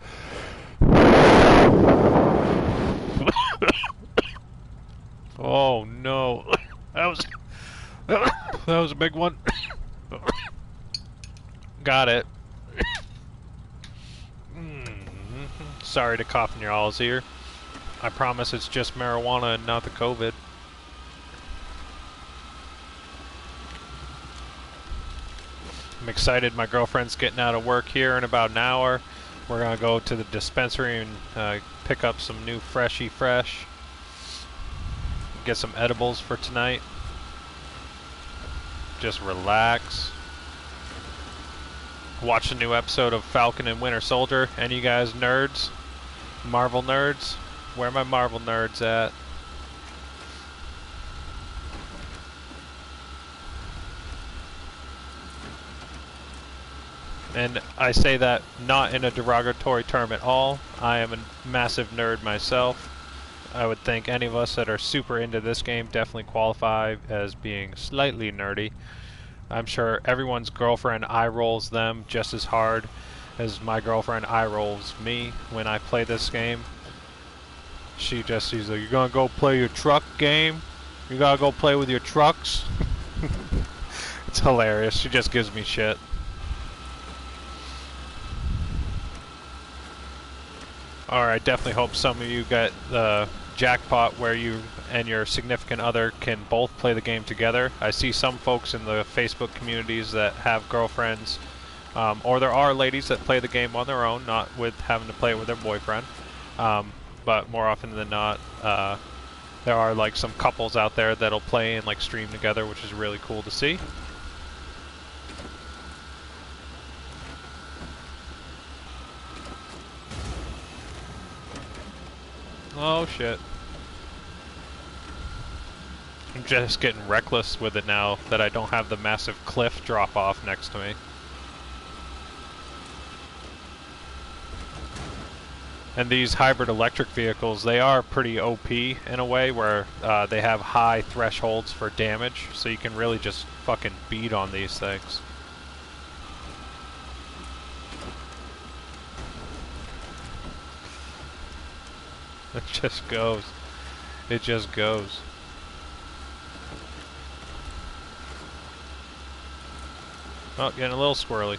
Oh no, that was a big one. Got it. Sorry to cough in your all's ear. I promise it's just marijuana and not the COVID. I'm excited. My girlfriend's getting out of work here in about an hour. We're gonna go to the dispensary and pick up some new Freshy Fresh. Get some edibles for tonight. Just relax. Watch a new episode of Falcon and Winter Soldier. Any of you guys nerds? Marvel nerds? Where are my Marvel nerds at? And I say that not in a derogatory term at all. I am a massive nerd myself. I would think any of us that are super into this game definitely qualify as being slightly nerdy. I'm sure everyone's girlfriend eye rolls them just as hard as my girlfriend eye rolls me when I play this game. She's like, "You gonna go play your truck game? You gotta go play with your trucks?" It's hilarious. She just gives me shit. Alright, I definitely hope some of you get the jackpot where you and your significant other can both play the game together. I see some folks in the Facebook communities that have girlfriends, or there are ladies that play the game on their own, not with having to play it with their boyfriend. But more often than not, there are like some couples out there that'll play and like stream together, which is really cool to see. Oh shit. I'm just getting reckless with it now that I don't have the massive cliff drop off next to me. And these hybrid electric vehicles, they are pretty OP in a way where they have high thresholds for damage, so you can really just fucking beat on these things. It just goes. It just goes. Oh, getting a little squirrely.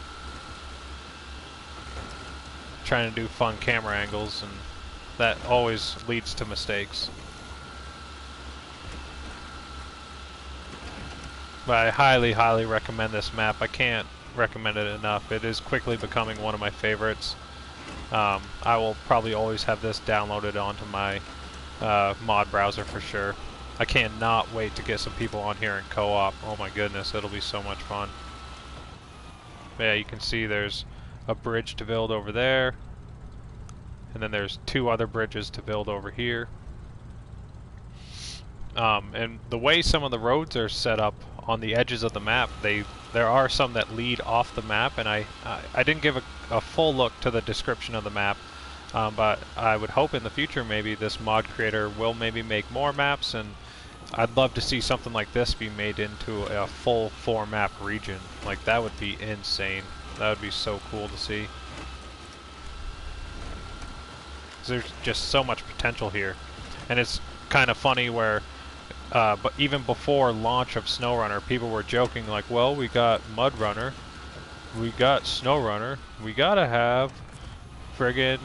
Trying to do fun camera angles, and that always leads to mistakes. But I highly, highly recommend this map. I can't recommend it enough. It is quickly becoming one of my favorites. I will probably always have this downloaded onto my mod browser for sure. I cannot wait to get some people on here in co-op. Oh my goodness, it'll be so much fun. But yeah, you can see there's a bridge to build over there, and then there's 2 other bridges to build over here. And the way some of the roads are set up on the edges of the map, there are some that lead off the map, and I didn't give a full look to the description of the map, but I would hope in the future maybe this mod creator will maybe make more maps, and I'd love to see something like this be made into a full 4-map region. Like, that would be insane. That would be so cool to see. There's just so much potential here. And it's kind of funny where but even before launch of SnowRunner, people were joking like, well, we got MudRunner, we got SnowRunner, we gotta have friggin'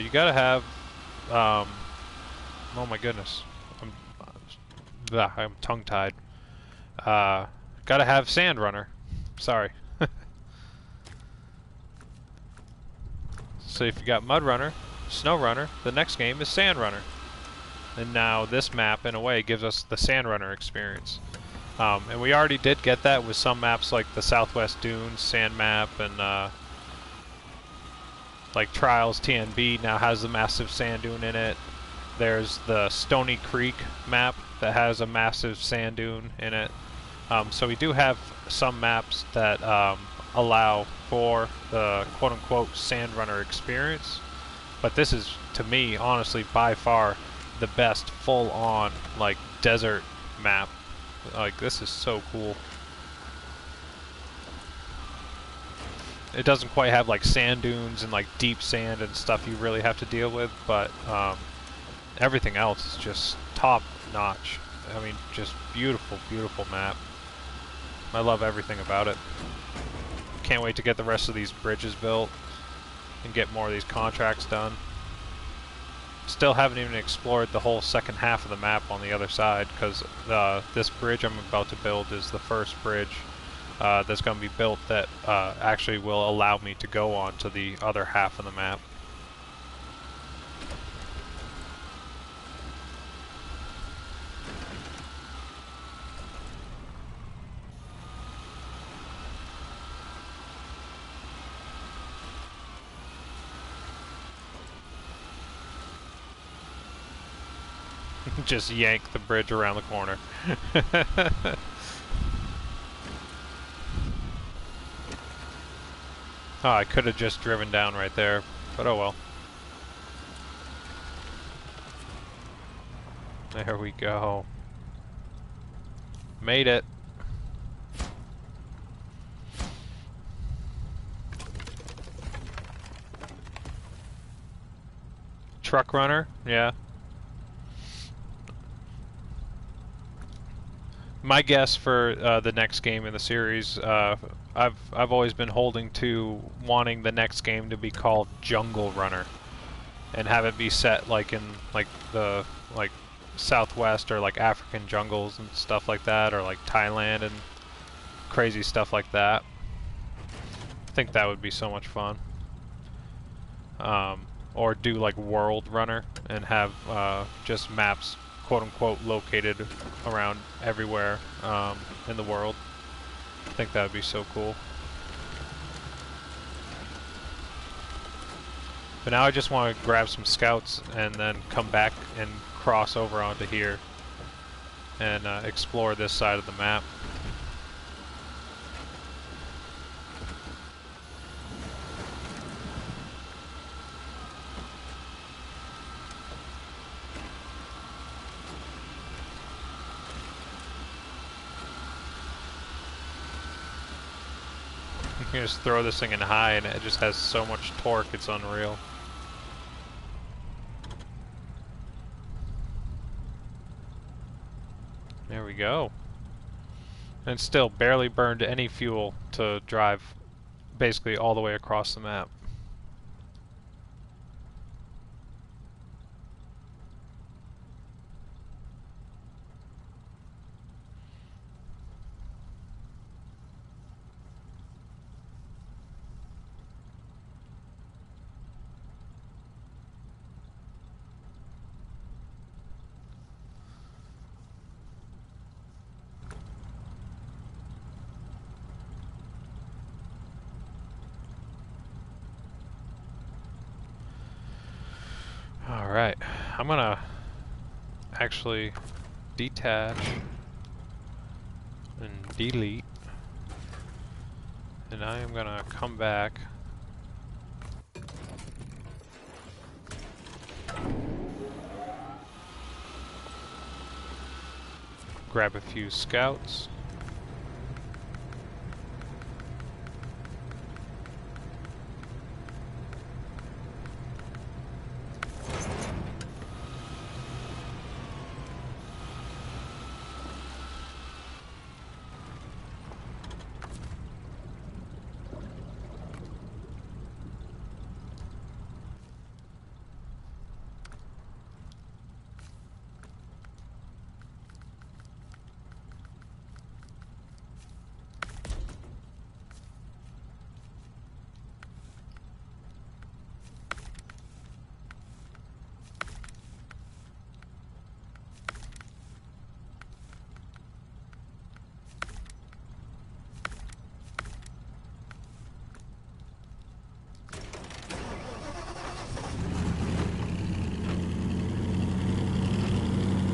you gotta have oh my goodness, I'm tongue-tied. Gotta have SandRunner. Sorry. So if you got MudRunner, SnowRunner, the next game is SandRunner. And now this map, in a way, gives us the SandRunner experience. And we already did get that with some maps like the Southwest Dunes sand map, and like Trials TNB now has a massive sand dune in it. There's the Stony Creek map that has a massive sand dune in it. So we do have some maps that allow for the quote-unquote SandRunner experience. But this is, to me, honestly, by far the best full-on, like, desert map. Like, this is so cool. It doesn't quite have, like, sand dunes and, like, deep sand and stuff you really have to deal with, but everything else is just top-notch. I mean, just beautiful, beautiful map. I love everything about it. Can't wait to get the rest of these bridges built and get more of these contracts done. Still haven't even explored the whole second half of the map on the other side, because this bridge I'm about to build is the first bridge that's going to be built that actually will allow me to go on to the other half of the map. Just yank the bridge around the corner. Oh, I could have just driven down right there, but oh well. There we go. Made it. Truck runner, yeah. My guess for the next game in the series, I've always been holding to wanting the next game to be called Jungle Runner, and have it be set like in the Southwest or like African jungles and stuff like that, or like Thailand and crazy stuff like that. I think that would be so much fun. Or do like World Runner and have just maps quote-unquote located around everywhere in the world. I think that would be so cool. But now I just want to grab some scouts and then come back and cross over onto here and explore this side of the map. You can just throw this thing in high and it just has so much torque, it's unreal. There we go. And still barely burned any fuel to drive basically all the way across the map. Alright, I'm gonna actually detach and delete, and I am gonna come back. Grab a few scouts.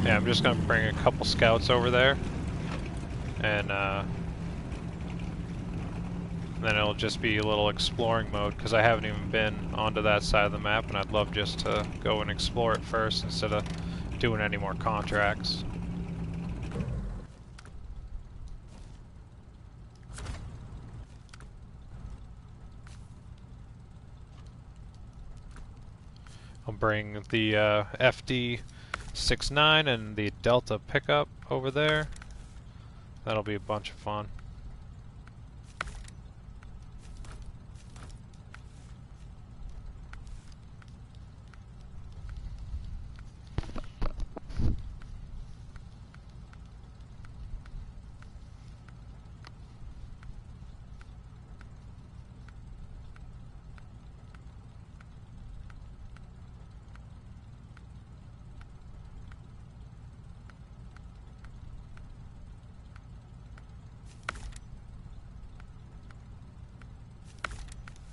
Yeah, I'm just gonna bring a couple scouts over there, and then it'll just be a little exploring mode, because I haven't even been onto that side of the map, and I'd love just to go and explore it first instead of doing any more contracts. I'll bring the FD-69 and the Delta pickup over there. That'll be a bunch of fun.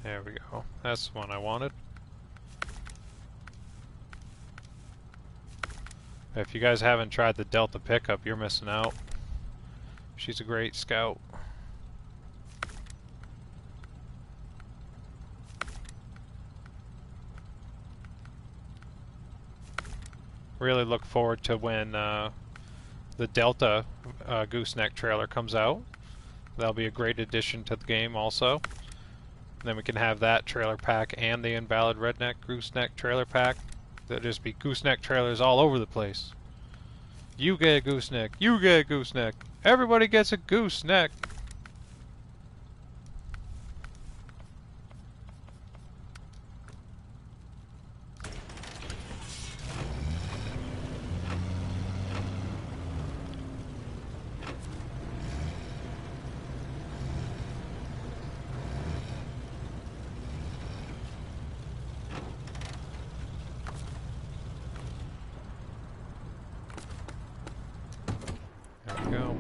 There we go. That's the one I wanted. If you guys haven't tried the Delta pickup, you're missing out. She's a great scout. Really look forward to when the Delta gooseneck trailer comes out. That'll be a great addition to the game also. Then we can have that trailer pack and the invalid redneck gooseneck trailer pack. There'll just be gooseneck trailers all over the place. You get a gooseneck, you get a gooseneck, everybody gets a gooseneck. Go.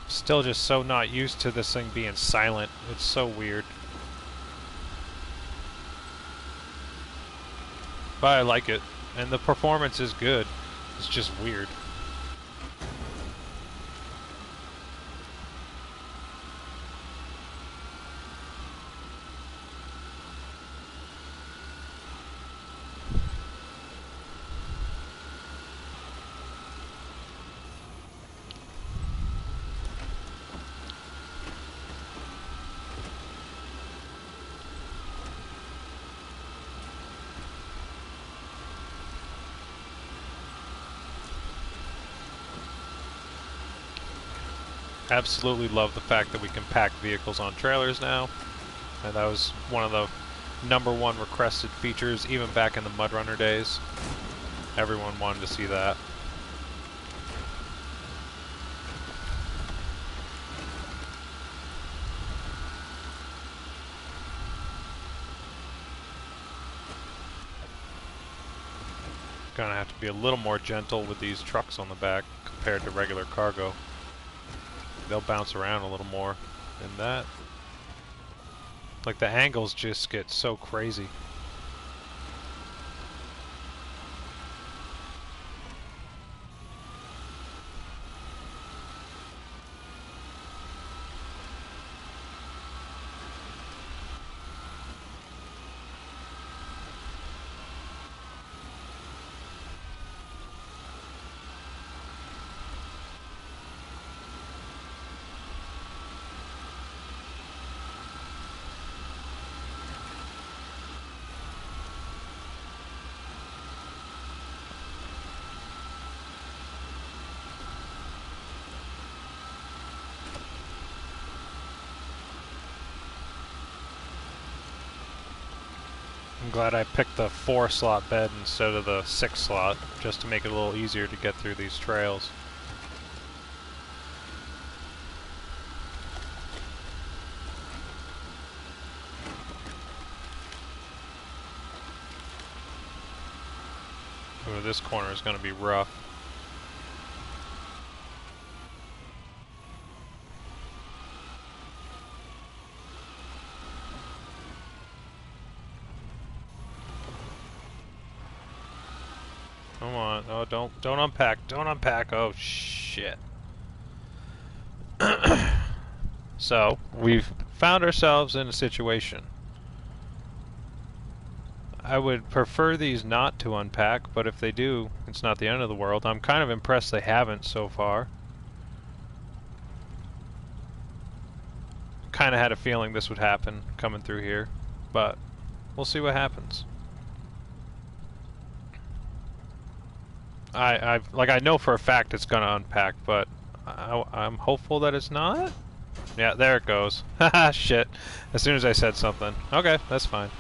Still just so not used to this thing being silent. It's so weird. But I like it. And the performance is good. It's just weird. Absolutely love the fact that we can pack vehicles on trailers now. And that was one of the #1 requested features even back in the MudRunner days. Everyone wanted to see that. Gonna have to be a little more gentle with these trucks on the back compared to regular cargo. They'll bounce around a little more than that. Like the angles just get so crazy. I'm glad I picked the 4-slot bed instead of the 6-slot, just to make it a little easier to get through these trails. Ooh, this corner is going to be rough. Come on. Oh, don't unpack. Don't unpack. Oh, shit. So, we've found ourselves in a situation. I would prefer these not to unpack, but if they do, it's not the end of the world. I'm kind of impressed they haven't so far. Kind of had a feeling this would happen coming through here, but we'll see what happens. I know for a fact it's gonna unpack, but I'm hopeful that it's not. Yeah, there it goes. Haha, shit. As soon as I said something. Okay, that's fine.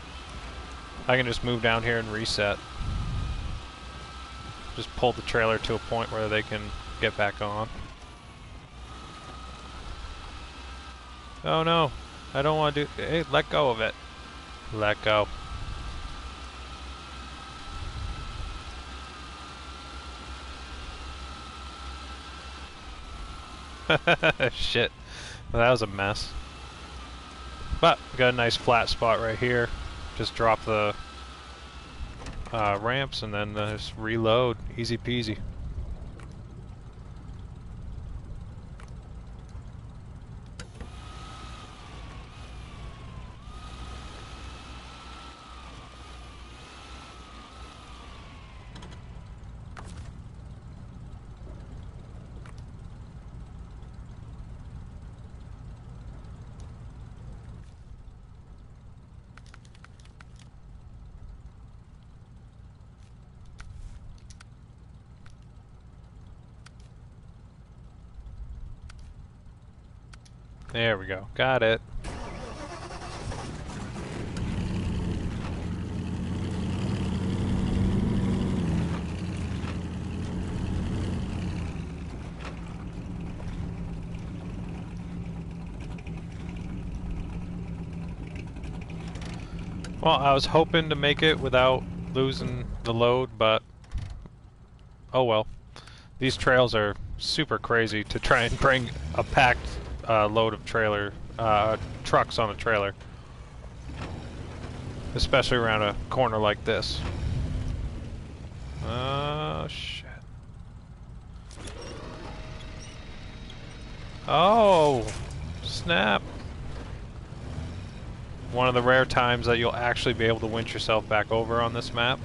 I can just move down here and reset. Just pull the trailer to a point where they can get back on. Oh no, I don't want to do. Hey, let go of it. Let go. Shit. Well, that was a mess. But, got a nice flat spot right here. Just drop the ramps and then just reload. Easy peasy. There we go. Got it. Well, I was hoping to make it without losing the load, but oh well. These trails are super crazy to try and bring a packed load of trucks on a trailer, especially around a corner like this. Oh shit! Oh snap! One of the rare times that you'll actually be able to winch yourself back over on this map.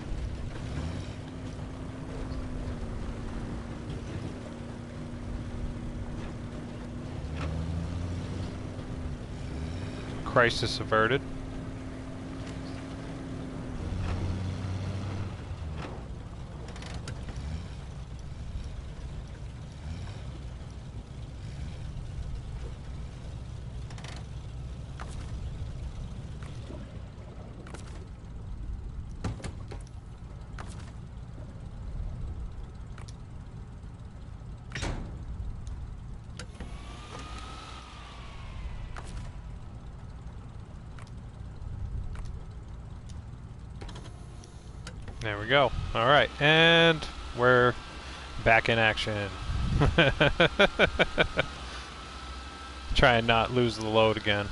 Crisis averted. There we go. Alright, and we're back in action. Try and not lose the load again.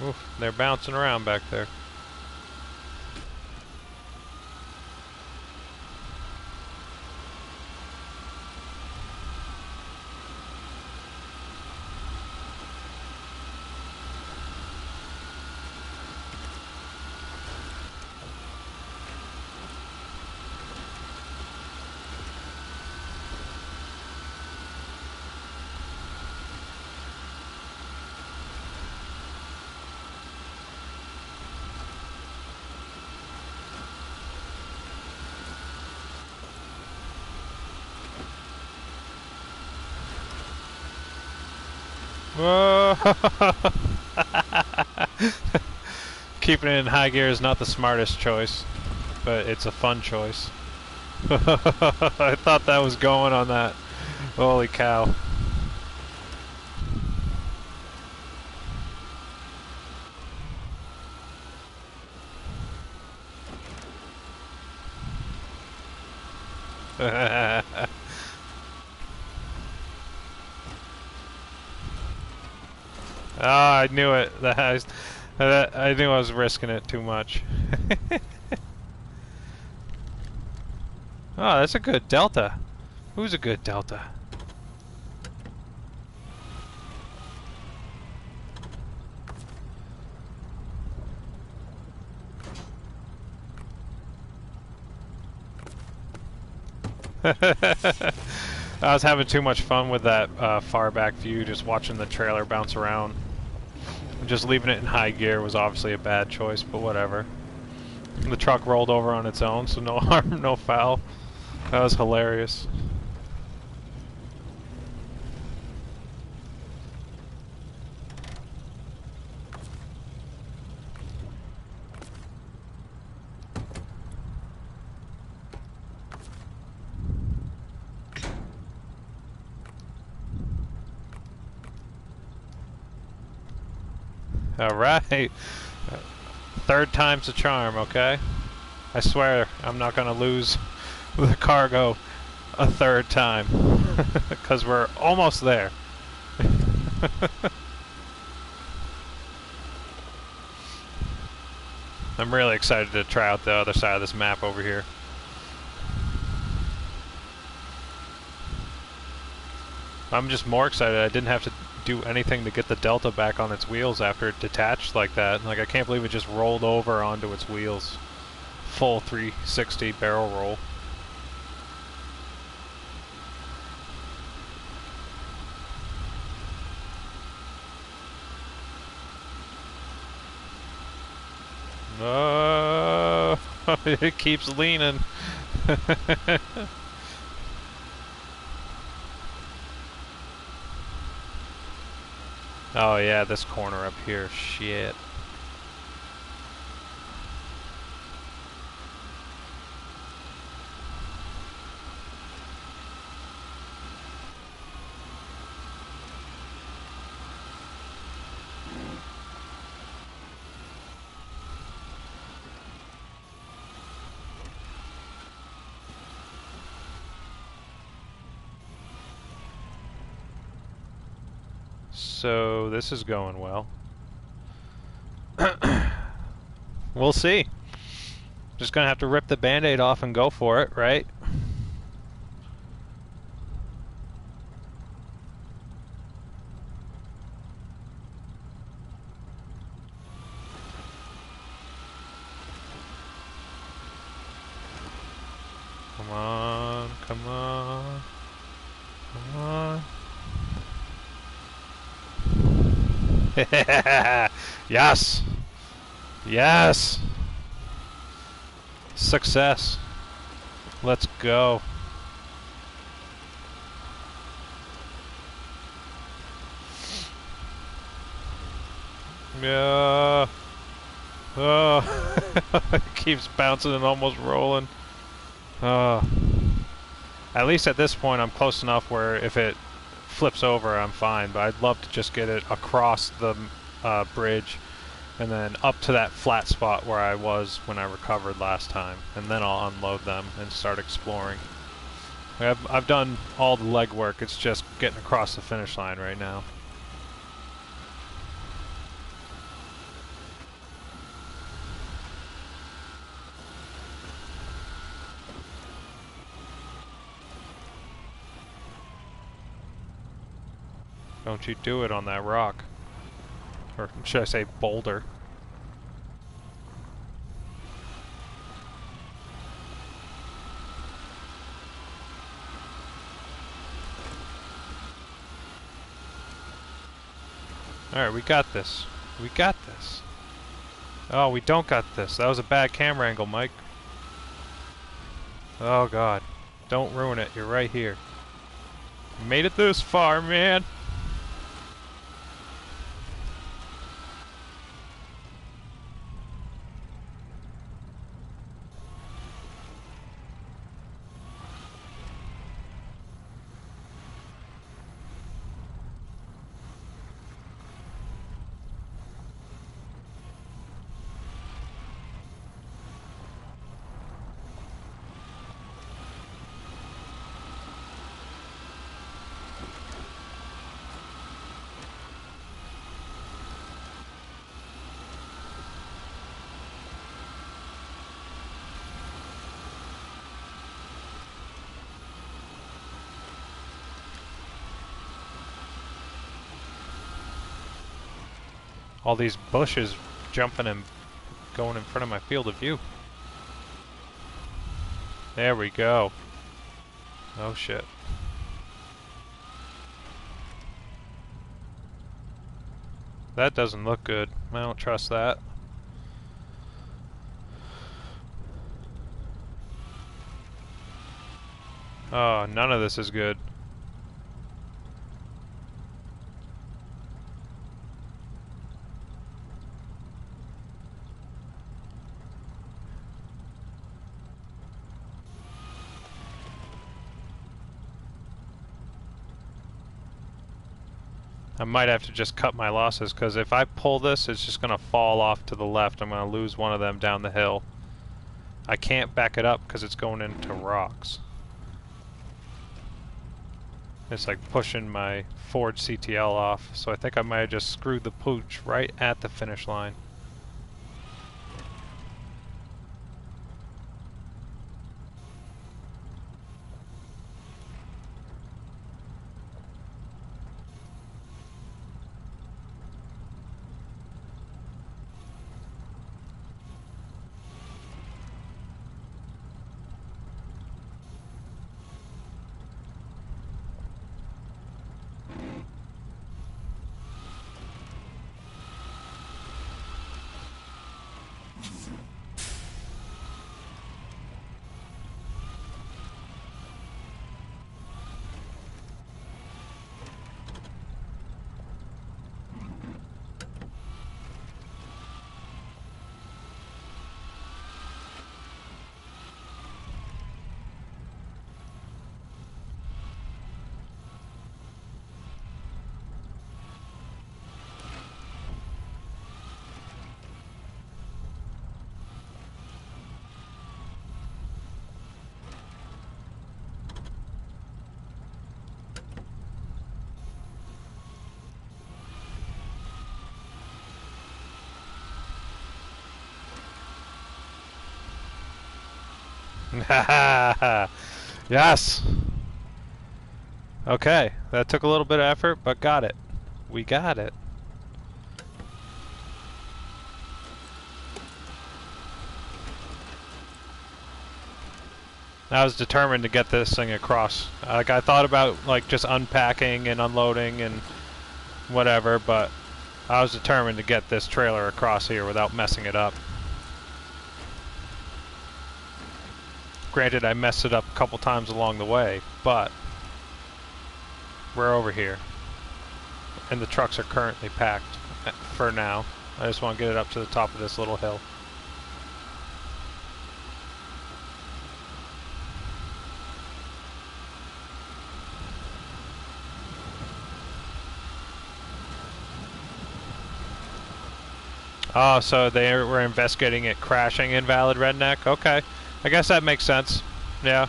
Oof, they're bouncing around back there. Whoa! Keeping it in high gear is not the smartest choice, but it's a fun choice. I thought that was going on that. Holy cow. Oh, I knew it. I knew I was risking it too much. Oh, that's a good delta. Who's a good delta? I was having too much fun with that far back view, just watching the trailer bounce around. Just leaving it in high gear was obviously a bad choice, but whatever. The truck rolled over on its own, so no harm, no foul. That was hilarious. Alright. Third time's the charm, okay? I swear I'm not gonna lose the cargo a third time. Because we're almost there. I'm really excited to try out the other side of this map over here. I'm just more excited I didn't have to do anything to get the Delta back on its wheels after it detached like that. Like, I can't believe it just rolled over onto its wheels. Full 360 barrel roll. It keeps leaning. Oh yeah, this corner up here, shit. So this is going well. We'll see. Just gonna have to rip the band-aid off and go for it, right? Come on, come on, come on. Yes! Yes! Success. Let's go. Yeah. Oh. It keeps bouncing and almost rolling. Oh. At least at this point I'm close enough where if it flips over I'm fine, but I'd love to just get it across the bridge and then up to that flat spot where I was when I recovered last time, and then I'll unload them and start exploring. I've done all the legwork, it's just getting across the finish line right now. Don't you do it on that rock. Or should I say boulder. Alright, we got this. We got this. Oh, we don't got this. That was a bad camera angle, Mike. Oh god. Don't ruin it. You're right here. You made it this far, man. All these bushes jumping and going in front of my field of view. There we go. Oh shit. That doesn't look good. I don't trust that. Oh, none of this is good. I might have to just cut my losses, because if I pull this, it's just going to fall off to the left. I'm going to lose one of them down the hill. I can't back it up because it's going into rocks. It's like pushing my Ford CTL off, so I think I might have just screwed the pooch right at the finish line. Yes! Okay, that took a little bit of effort, but got it. We got it. I was determined to get this thing across. Like, I thought about, like, just unpacking and unloading and whatever, but I was determined to get this trailer across here without messing it up. Granted, I messed it up a couple times along the way, but we're over here. And the trucks are currently packed for now. I just want to get it up to the top of this little hill. Oh, so they were investigating it crashing Invalid Redneck? Okay. I guess that makes sense. Yeah.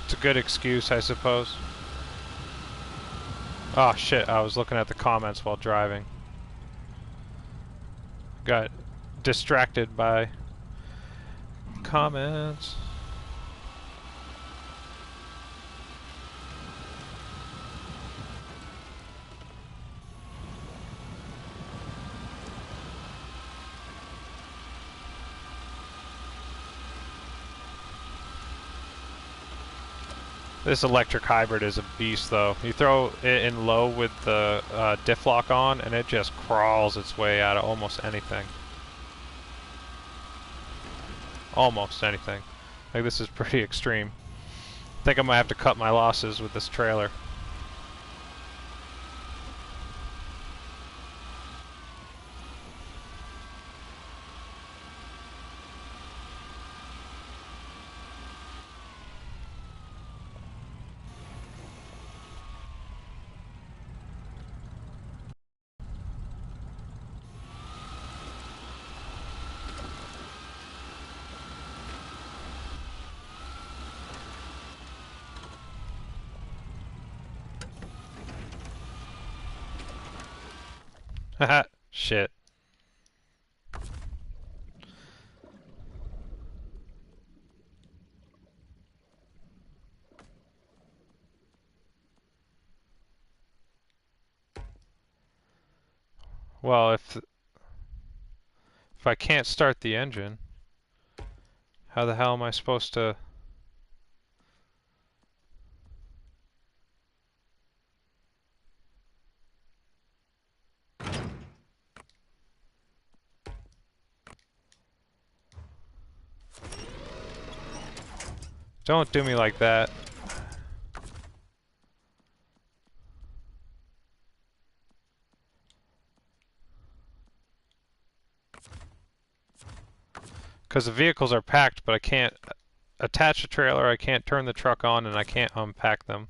It's a good excuse, I suppose. Oh shit, I was looking at the comments while driving. Got distracted by comments. This electric hybrid is a beast, though. You throw it in low with the diff lock on, and it just crawls its way out of almost anything. Almost anything. Like, this is pretty extreme. I think I might have to cut my losses with this trailer. Haha, shit. Well, if I can't start the engine, how the hell am I supposed to... Don't do me like that. Because the vehicles are packed, but I can't attach a trailer, I can't turn the truck on, and I can't unpack them.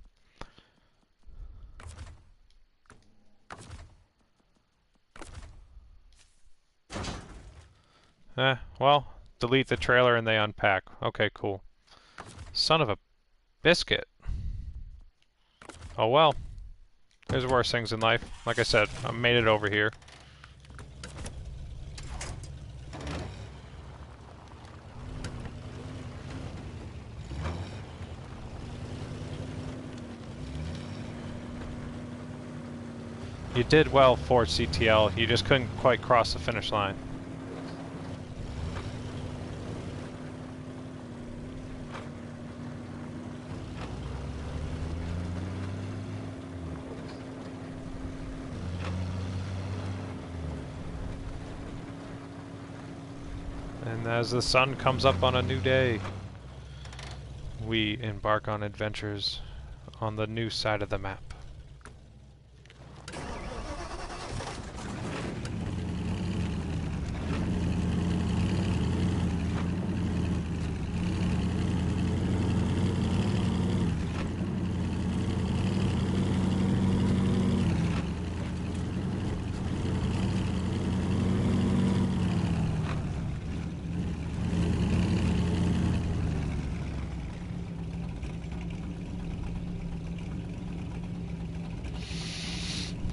Well, delete the trailer and they unpack. Okay, cool. Son of a biscuit. Oh well. There's worse things in life. Like I said, I made it over here. You did well, Ford CTL. You just couldn't quite cross the finish line. And as the sun comes up on a new day, we embark on adventures on the new side of the map.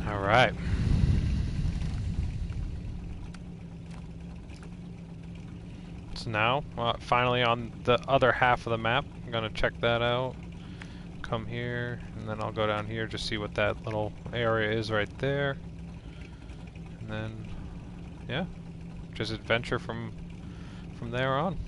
Alright. So now, finally on the other half of the map. I'm gonna check that out. Come here, and then I'll go down here just see what that little area is right there. And then, yeah, just adventure from there on.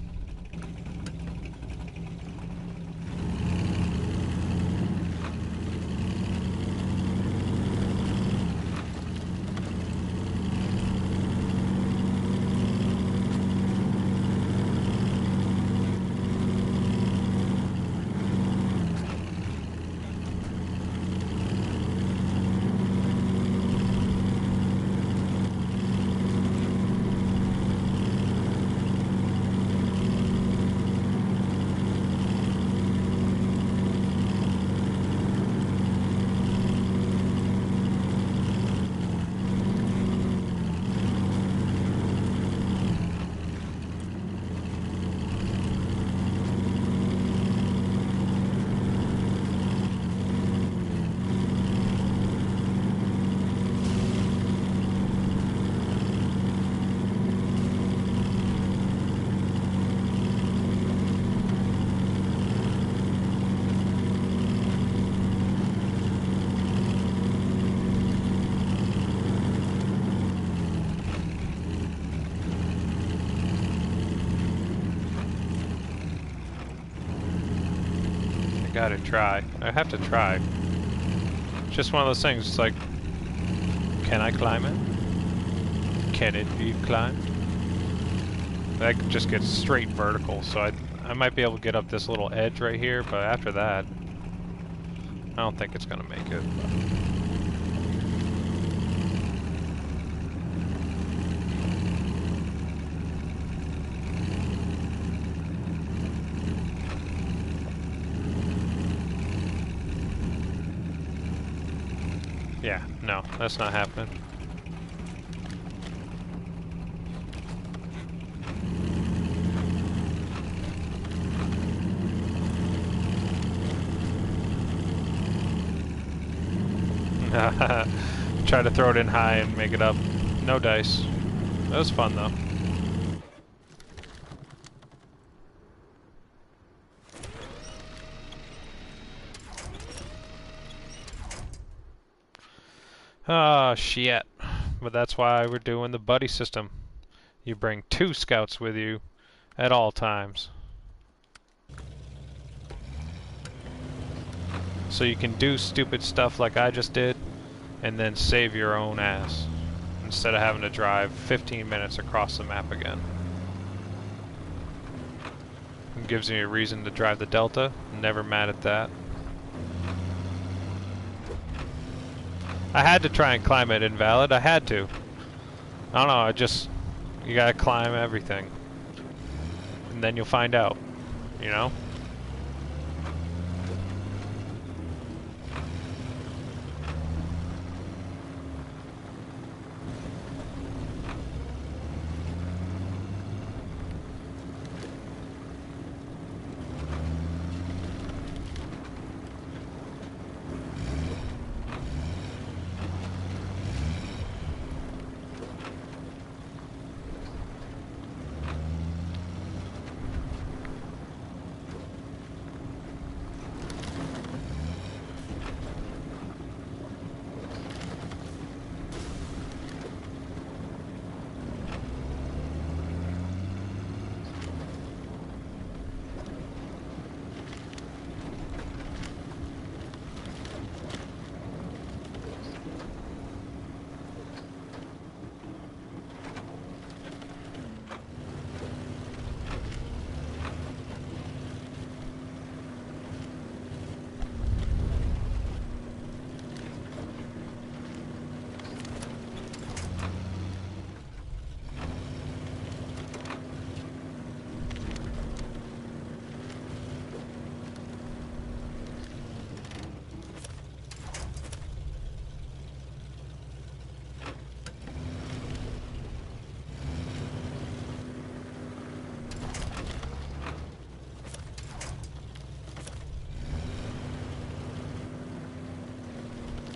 Gotta try. I have to try. It's just one of those things, it's like, can I climb it? Can it be climbed? That just gets straight vertical, so I might be able to get up this little edge right here, but after that, I don't think it's gonna make it. Yeah, no, that's not happening. Try to throw it in high and make it up. No dice. That was fun though. Ah, shit. But that's why we're doing the buddy system. You bring 2 scouts with you at all times. So you can do stupid stuff like I just did, and then save your own ass, instead of having to drive 15 minutes across the map again. It gives me a reason to drive the Delta. Never mad at that. I had to try and climb it, Invalid. I had to. I don't know, you gotta climb everything. And then you'll find out, you know?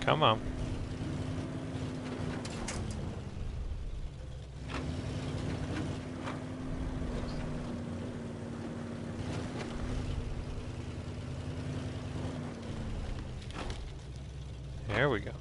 Come on. There we go.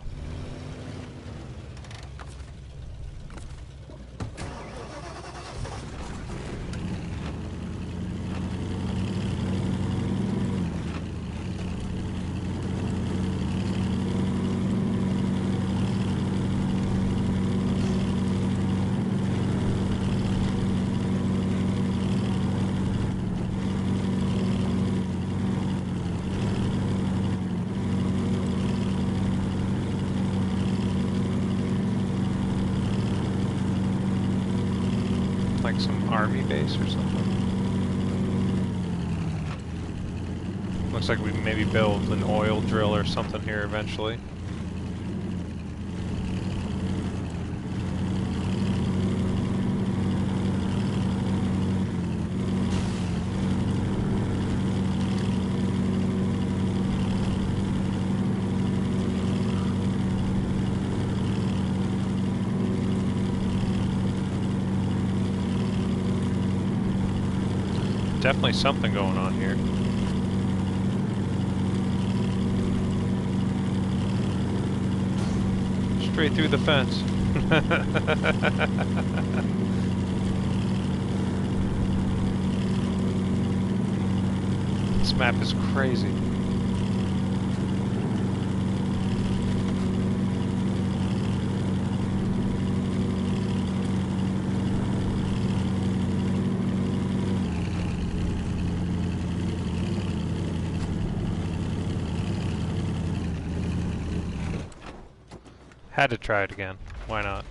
Like some army base or something. Looks like we maybe build an oil drill or something here eventually. Definitely something going on here. Straight through the fence. This map is crazy. Had to try it again. Why not?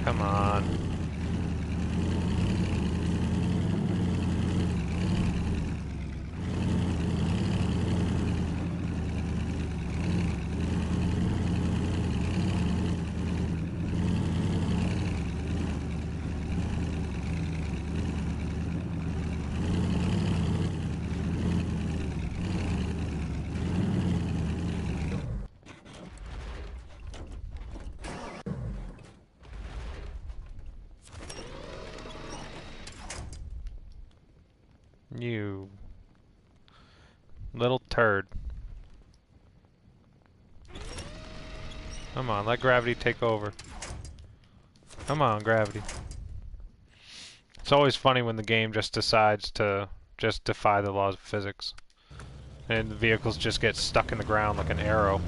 Come on. You little turd. Come on, let gravity take over. Come on, gravity. It's always funny when the game just decides to just defy the laws of physics. And the vehicles just get stuck in the ground like an arrow.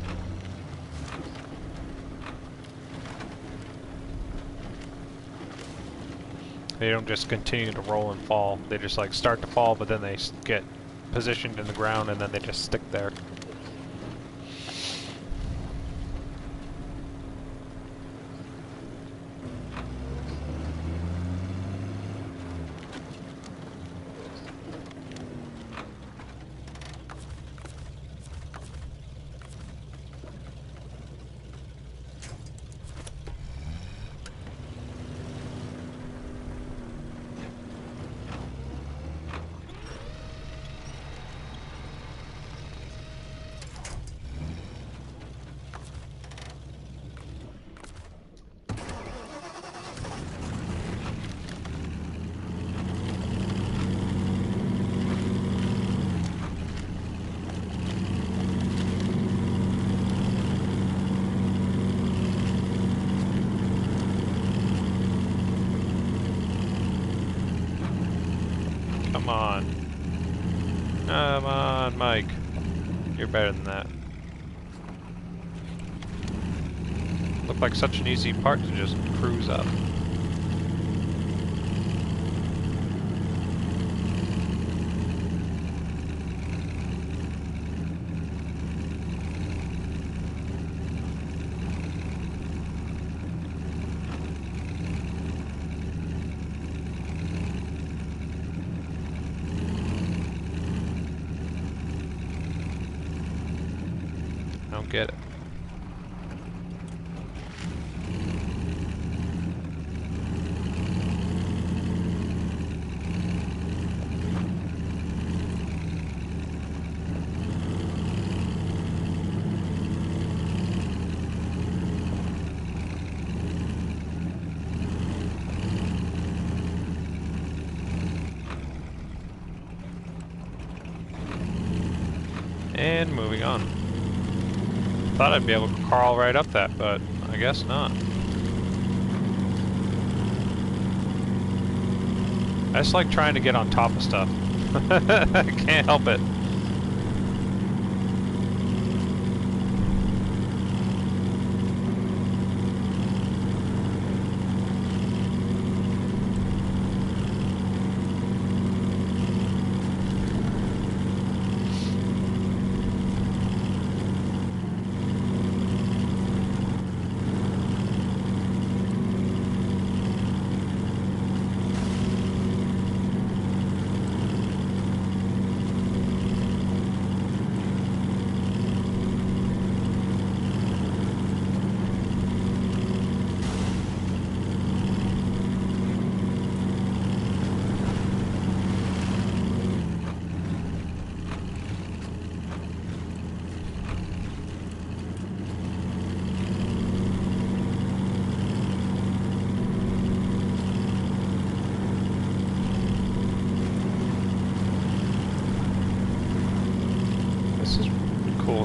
They don't just continue to roll and fall. They just like start to fall, but then they get positioned in the ground and then they just stick there. Come on. Come on, Mike. You're better than that. Looked like such an easy part to just cruise up. I don't get it. And moving on. Thought I'd be able to crawl right up that, but I guess not. I just like trying to get on top of stuff. I can't help it.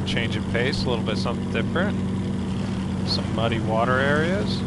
Change of pace, a little bit something different. Some muddy water areas.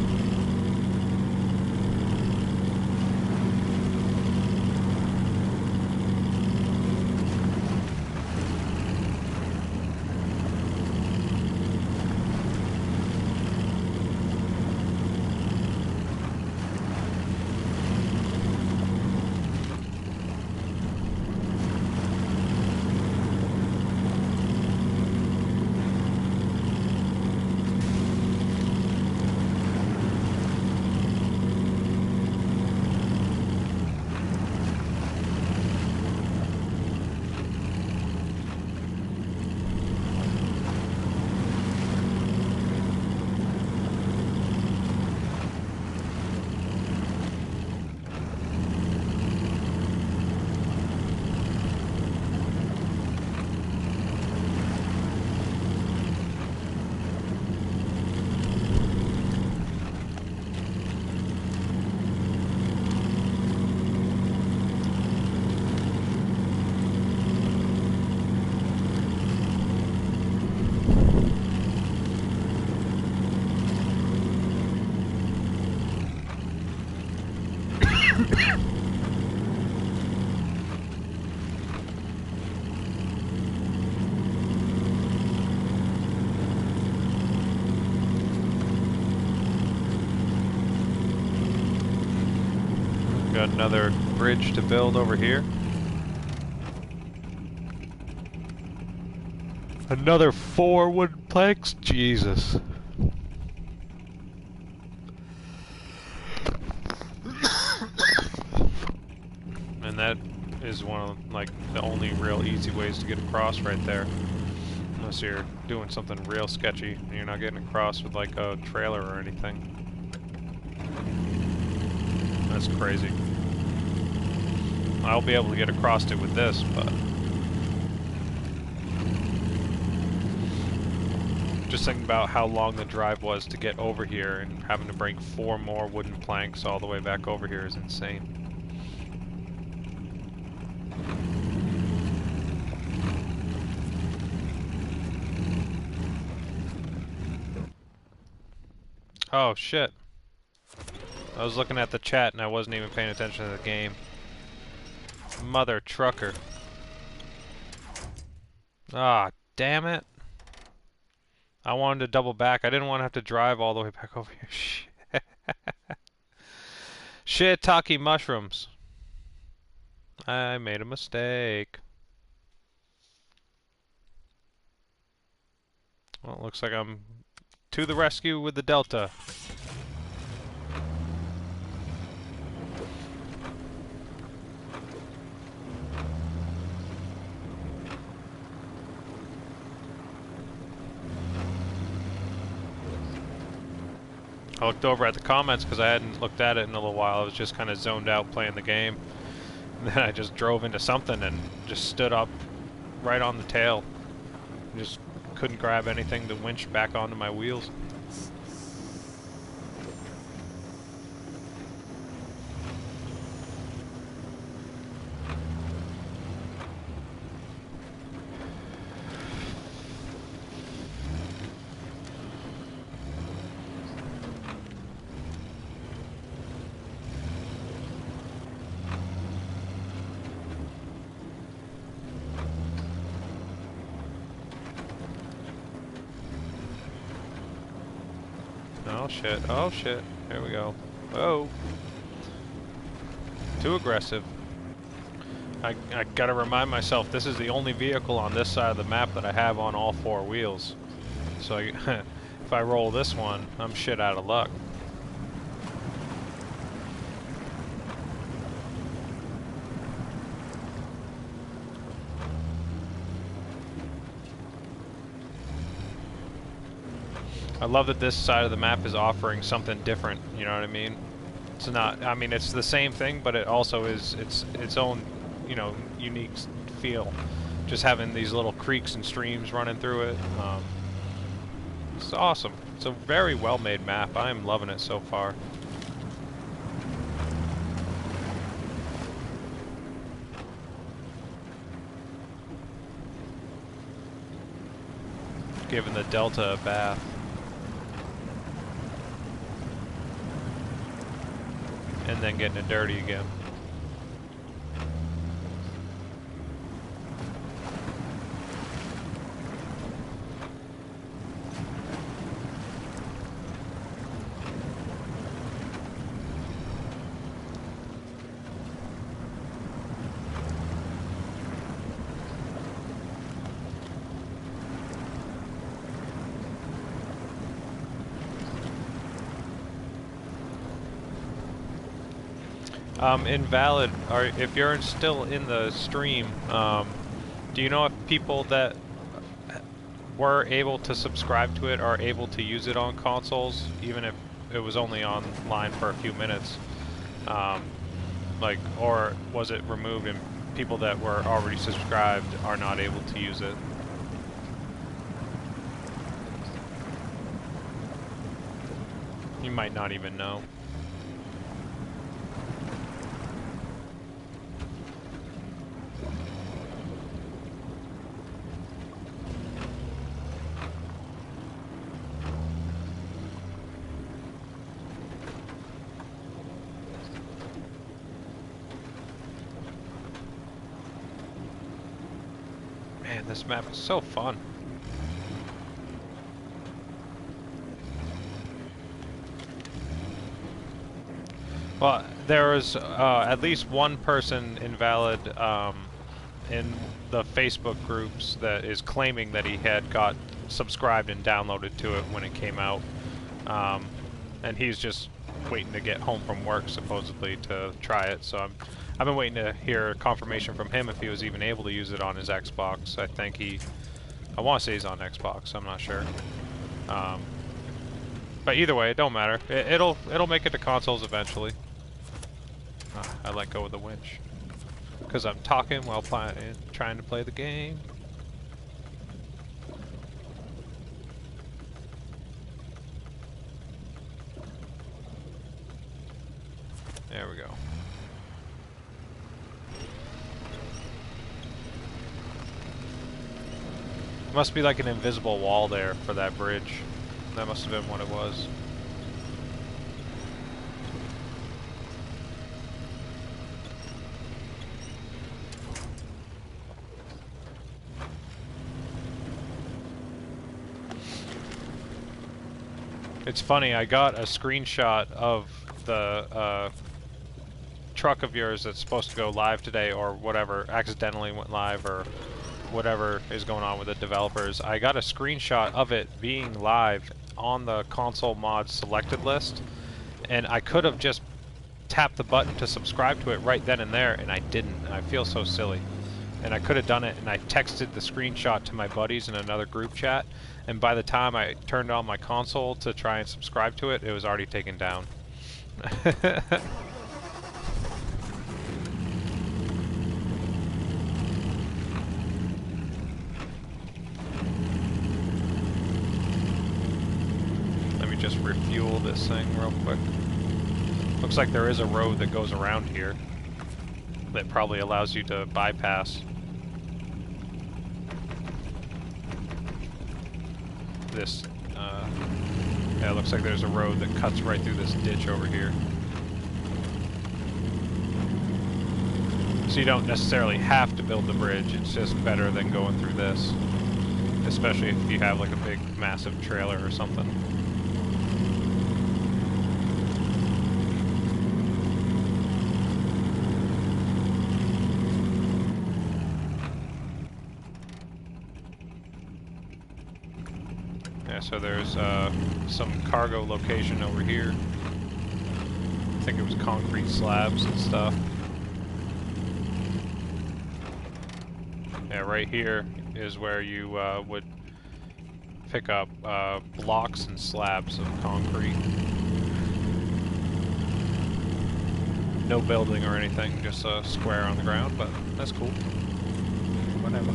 Got another bridge to build over here. Another 4 wooden planks? Jesus. And that is one of, like, the only real easy ways to get across right there. Unless you're doing something real sketchy and you're not getting across with, like, a trailer or anything. That's crazy. I'll be able to get across it with this, but... just thinking about how long the drive was to get over here, and having to bring 4 more wooden planks all the way back over here is insane. Oh shit. I was looking at the chat and I wasn't even paying attention to the game. Mother trucker. Ah, damn it. I wanted to double back. I didn't want to have to drive all the way back over here. Shit. Shiitake mushrooms. I made a mistake. Well, it looks like I'm to the rescue with the Delta. I looked over at the comments because I hadn't looked at it in a little while. I was just kind of zoned out playing the game. And then I just drove into something and just stood up right on the tail. Just couldn't grab anything to winch back onto my wheels. Oh shit, oh shit. Here we go. Whoa. Too aggressive. I gotta remind myself, this is the only vehicle on this side of the map that I have on all 4 wheels. So if I roll this one, I'm shit out of luck. I love that this side of the map is offering something different, you know what I mean? It's not, I mean, it's the same thing, but it also is its own, you know, unique feel. Just having these little creeks and streams running through it. It's awesome. It's a very well-made map. I am loving it so far. Giving the Delta a bath. And then getting it dirty again. Invalid, if you're still in the stream, do you know if people that were able to subscribe to it are able to use it on consoles, even if it was only online for a few minutes? Like, or was it removed and people that were already subscribed are not able to use it? You might not even know. Man, this map is so fun. Well, there was at least one person invalid in the Facebook groups that is claiming that he had got subscribed and downloaded to it when it came out. And he's just waiting to get home from work, supposedly, to try it. So I've been waiting to hear confirmation from him if he was even able to use it on his Xbox. I want to say he's on Xbox, I'm not sure. But either way, it don't matter. It'll make it to consoles eventually. I let go of the winch because I'm talking while trying to play the game. There we go. Must be like an invisible wall there for that bridge. That must have been what it was. It's funny, I got a screenshot of the truck of yours that's supposed to go live today, or whatever, accidentally went live, or whatever is going on with the developers. I got a screenshot of it being live on the console mods selected list, and I could have just tapped the button to subscribe to it right then and there, and I didn't. I feel so silly. And I could have done it, and I texted the screenshot to my buddies in another group chat, and by the time I turned on my console to try and subscribe to it, it was already taken down. Let me just refuel this thing real quick. Looks like there is a road that goes around here that probably allows you to bypass this. Yeah, it looks like there's a road that cuts right through this ditch over here. So you don't necessarily have to build the bridge, it's just better than going through this. Especially if you have like a big, massive trailer or something. Yeah, so there's some cargo location over here. I think it was concrete slabs and stuff. Yeah, right here is where you would pick up blocks and slabs of concrete. No building or anything, just a square on the ground, but that's cool. Whatever.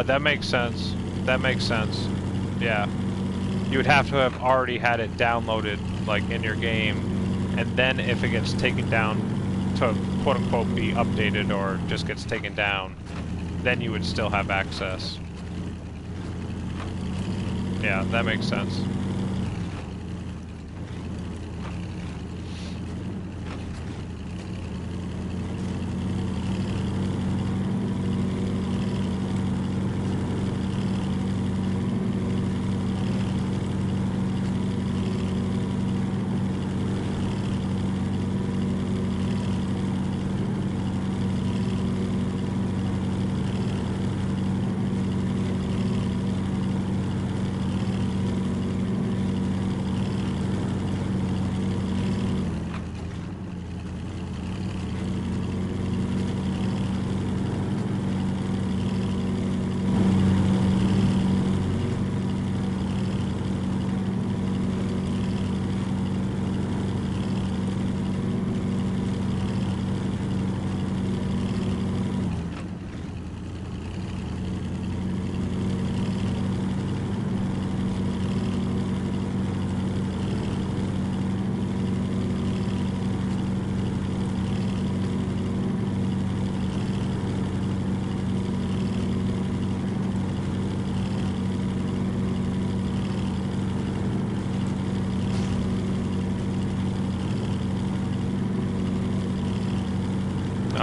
That makes sense. That makes sense. Yeah. You would have to have already had it downloaded, like, in your game, and then if it gets taken down to quote-unquote be updated or just gets taken down, then you would still have access. Yeah, that makes sense.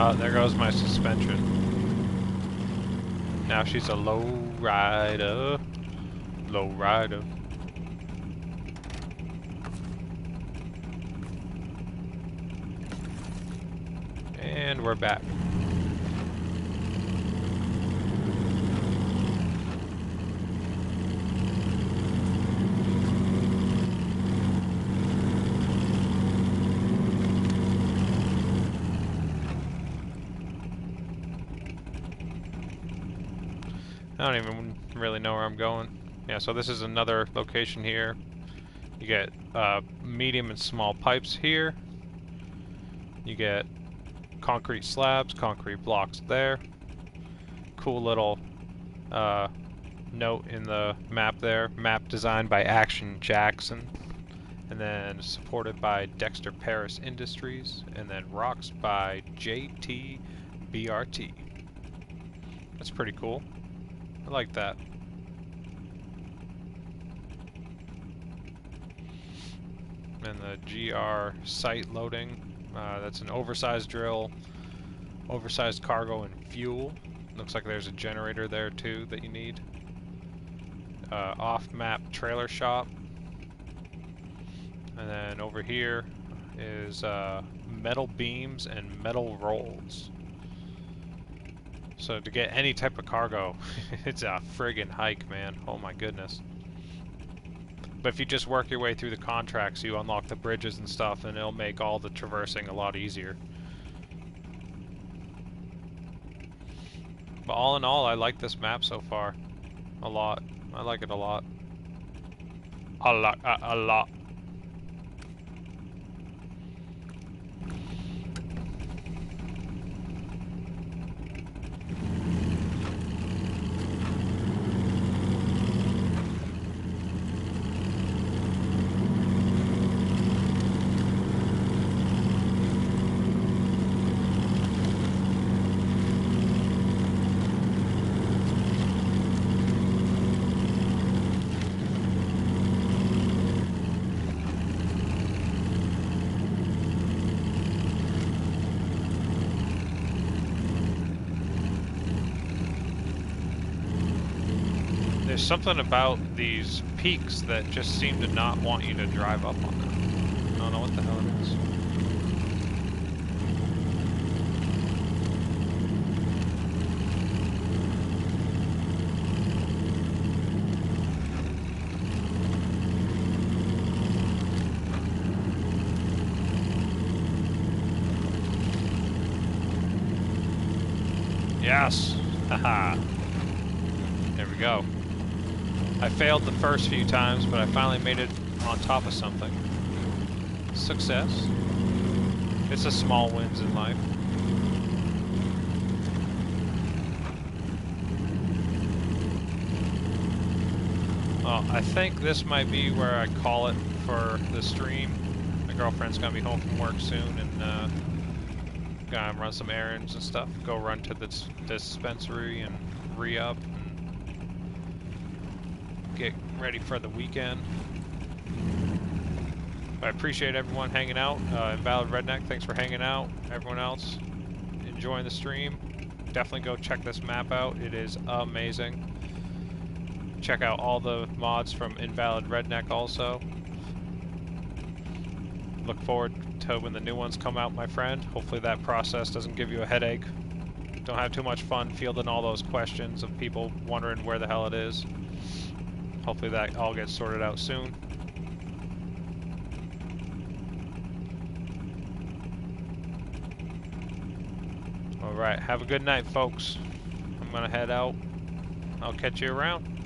Oh, there goes my suspension. Now she's a low rider. Low rider. And we're back. I don't even really know where I'm going. Yeah, so this is another location here. You get medium and small pipes here. You get concrete slabs, concrete blocks there. Cool little note in the map there. Map designed by Action Jackson. And then supported by Dexter Paris Industries. And then rocks by JT BRT. That's pretty cool. I like that. And the GR site loading. That's an oversized drill, oversized cargo and fuel. Looks like there's a generator there too that you need. Off-map trailer shop. And then over here is metal beams and metal rolls. So to get any type of cargo, it's a friggin' hike, man. Oh my goodness. But if you just work your way through the contracts, you unlock the bridges and stuff, and it'll make all the traversing a lot easier. But all in all, I like this map so far. A lot. I like it a lot. A lot. There's something about these peaks that just seem to not want you to drive up on them. I don't know what the hell it is. Yes! Haha! There we go. I failed the first few times, but I finally made it on top of something. Success. It's a small wins in life. Well, I think this might be where I call it for the stream. My girlfriend's gonna be home from work soon, and gonna run some errands and stuff. Go run to the dispensary and re-up. Get ready for the weekend. I appreciate everyone hanging out. Invalid Redneck, thanks for hanging out. Everyone else enjoying the stream. Definitely go check this map out. It is amazing. Check out all the mods from Invalid Redneck also. Look forward to when the new ones come out, my friend. Hopefully that process doesn't give you a headache. Don't have too much fun fielding all those questions of people wondering where the hell it is. Hopefully that all gets sorted out soon. Alright, have a good night, folks. I'm gonna head out. I'll catch you around.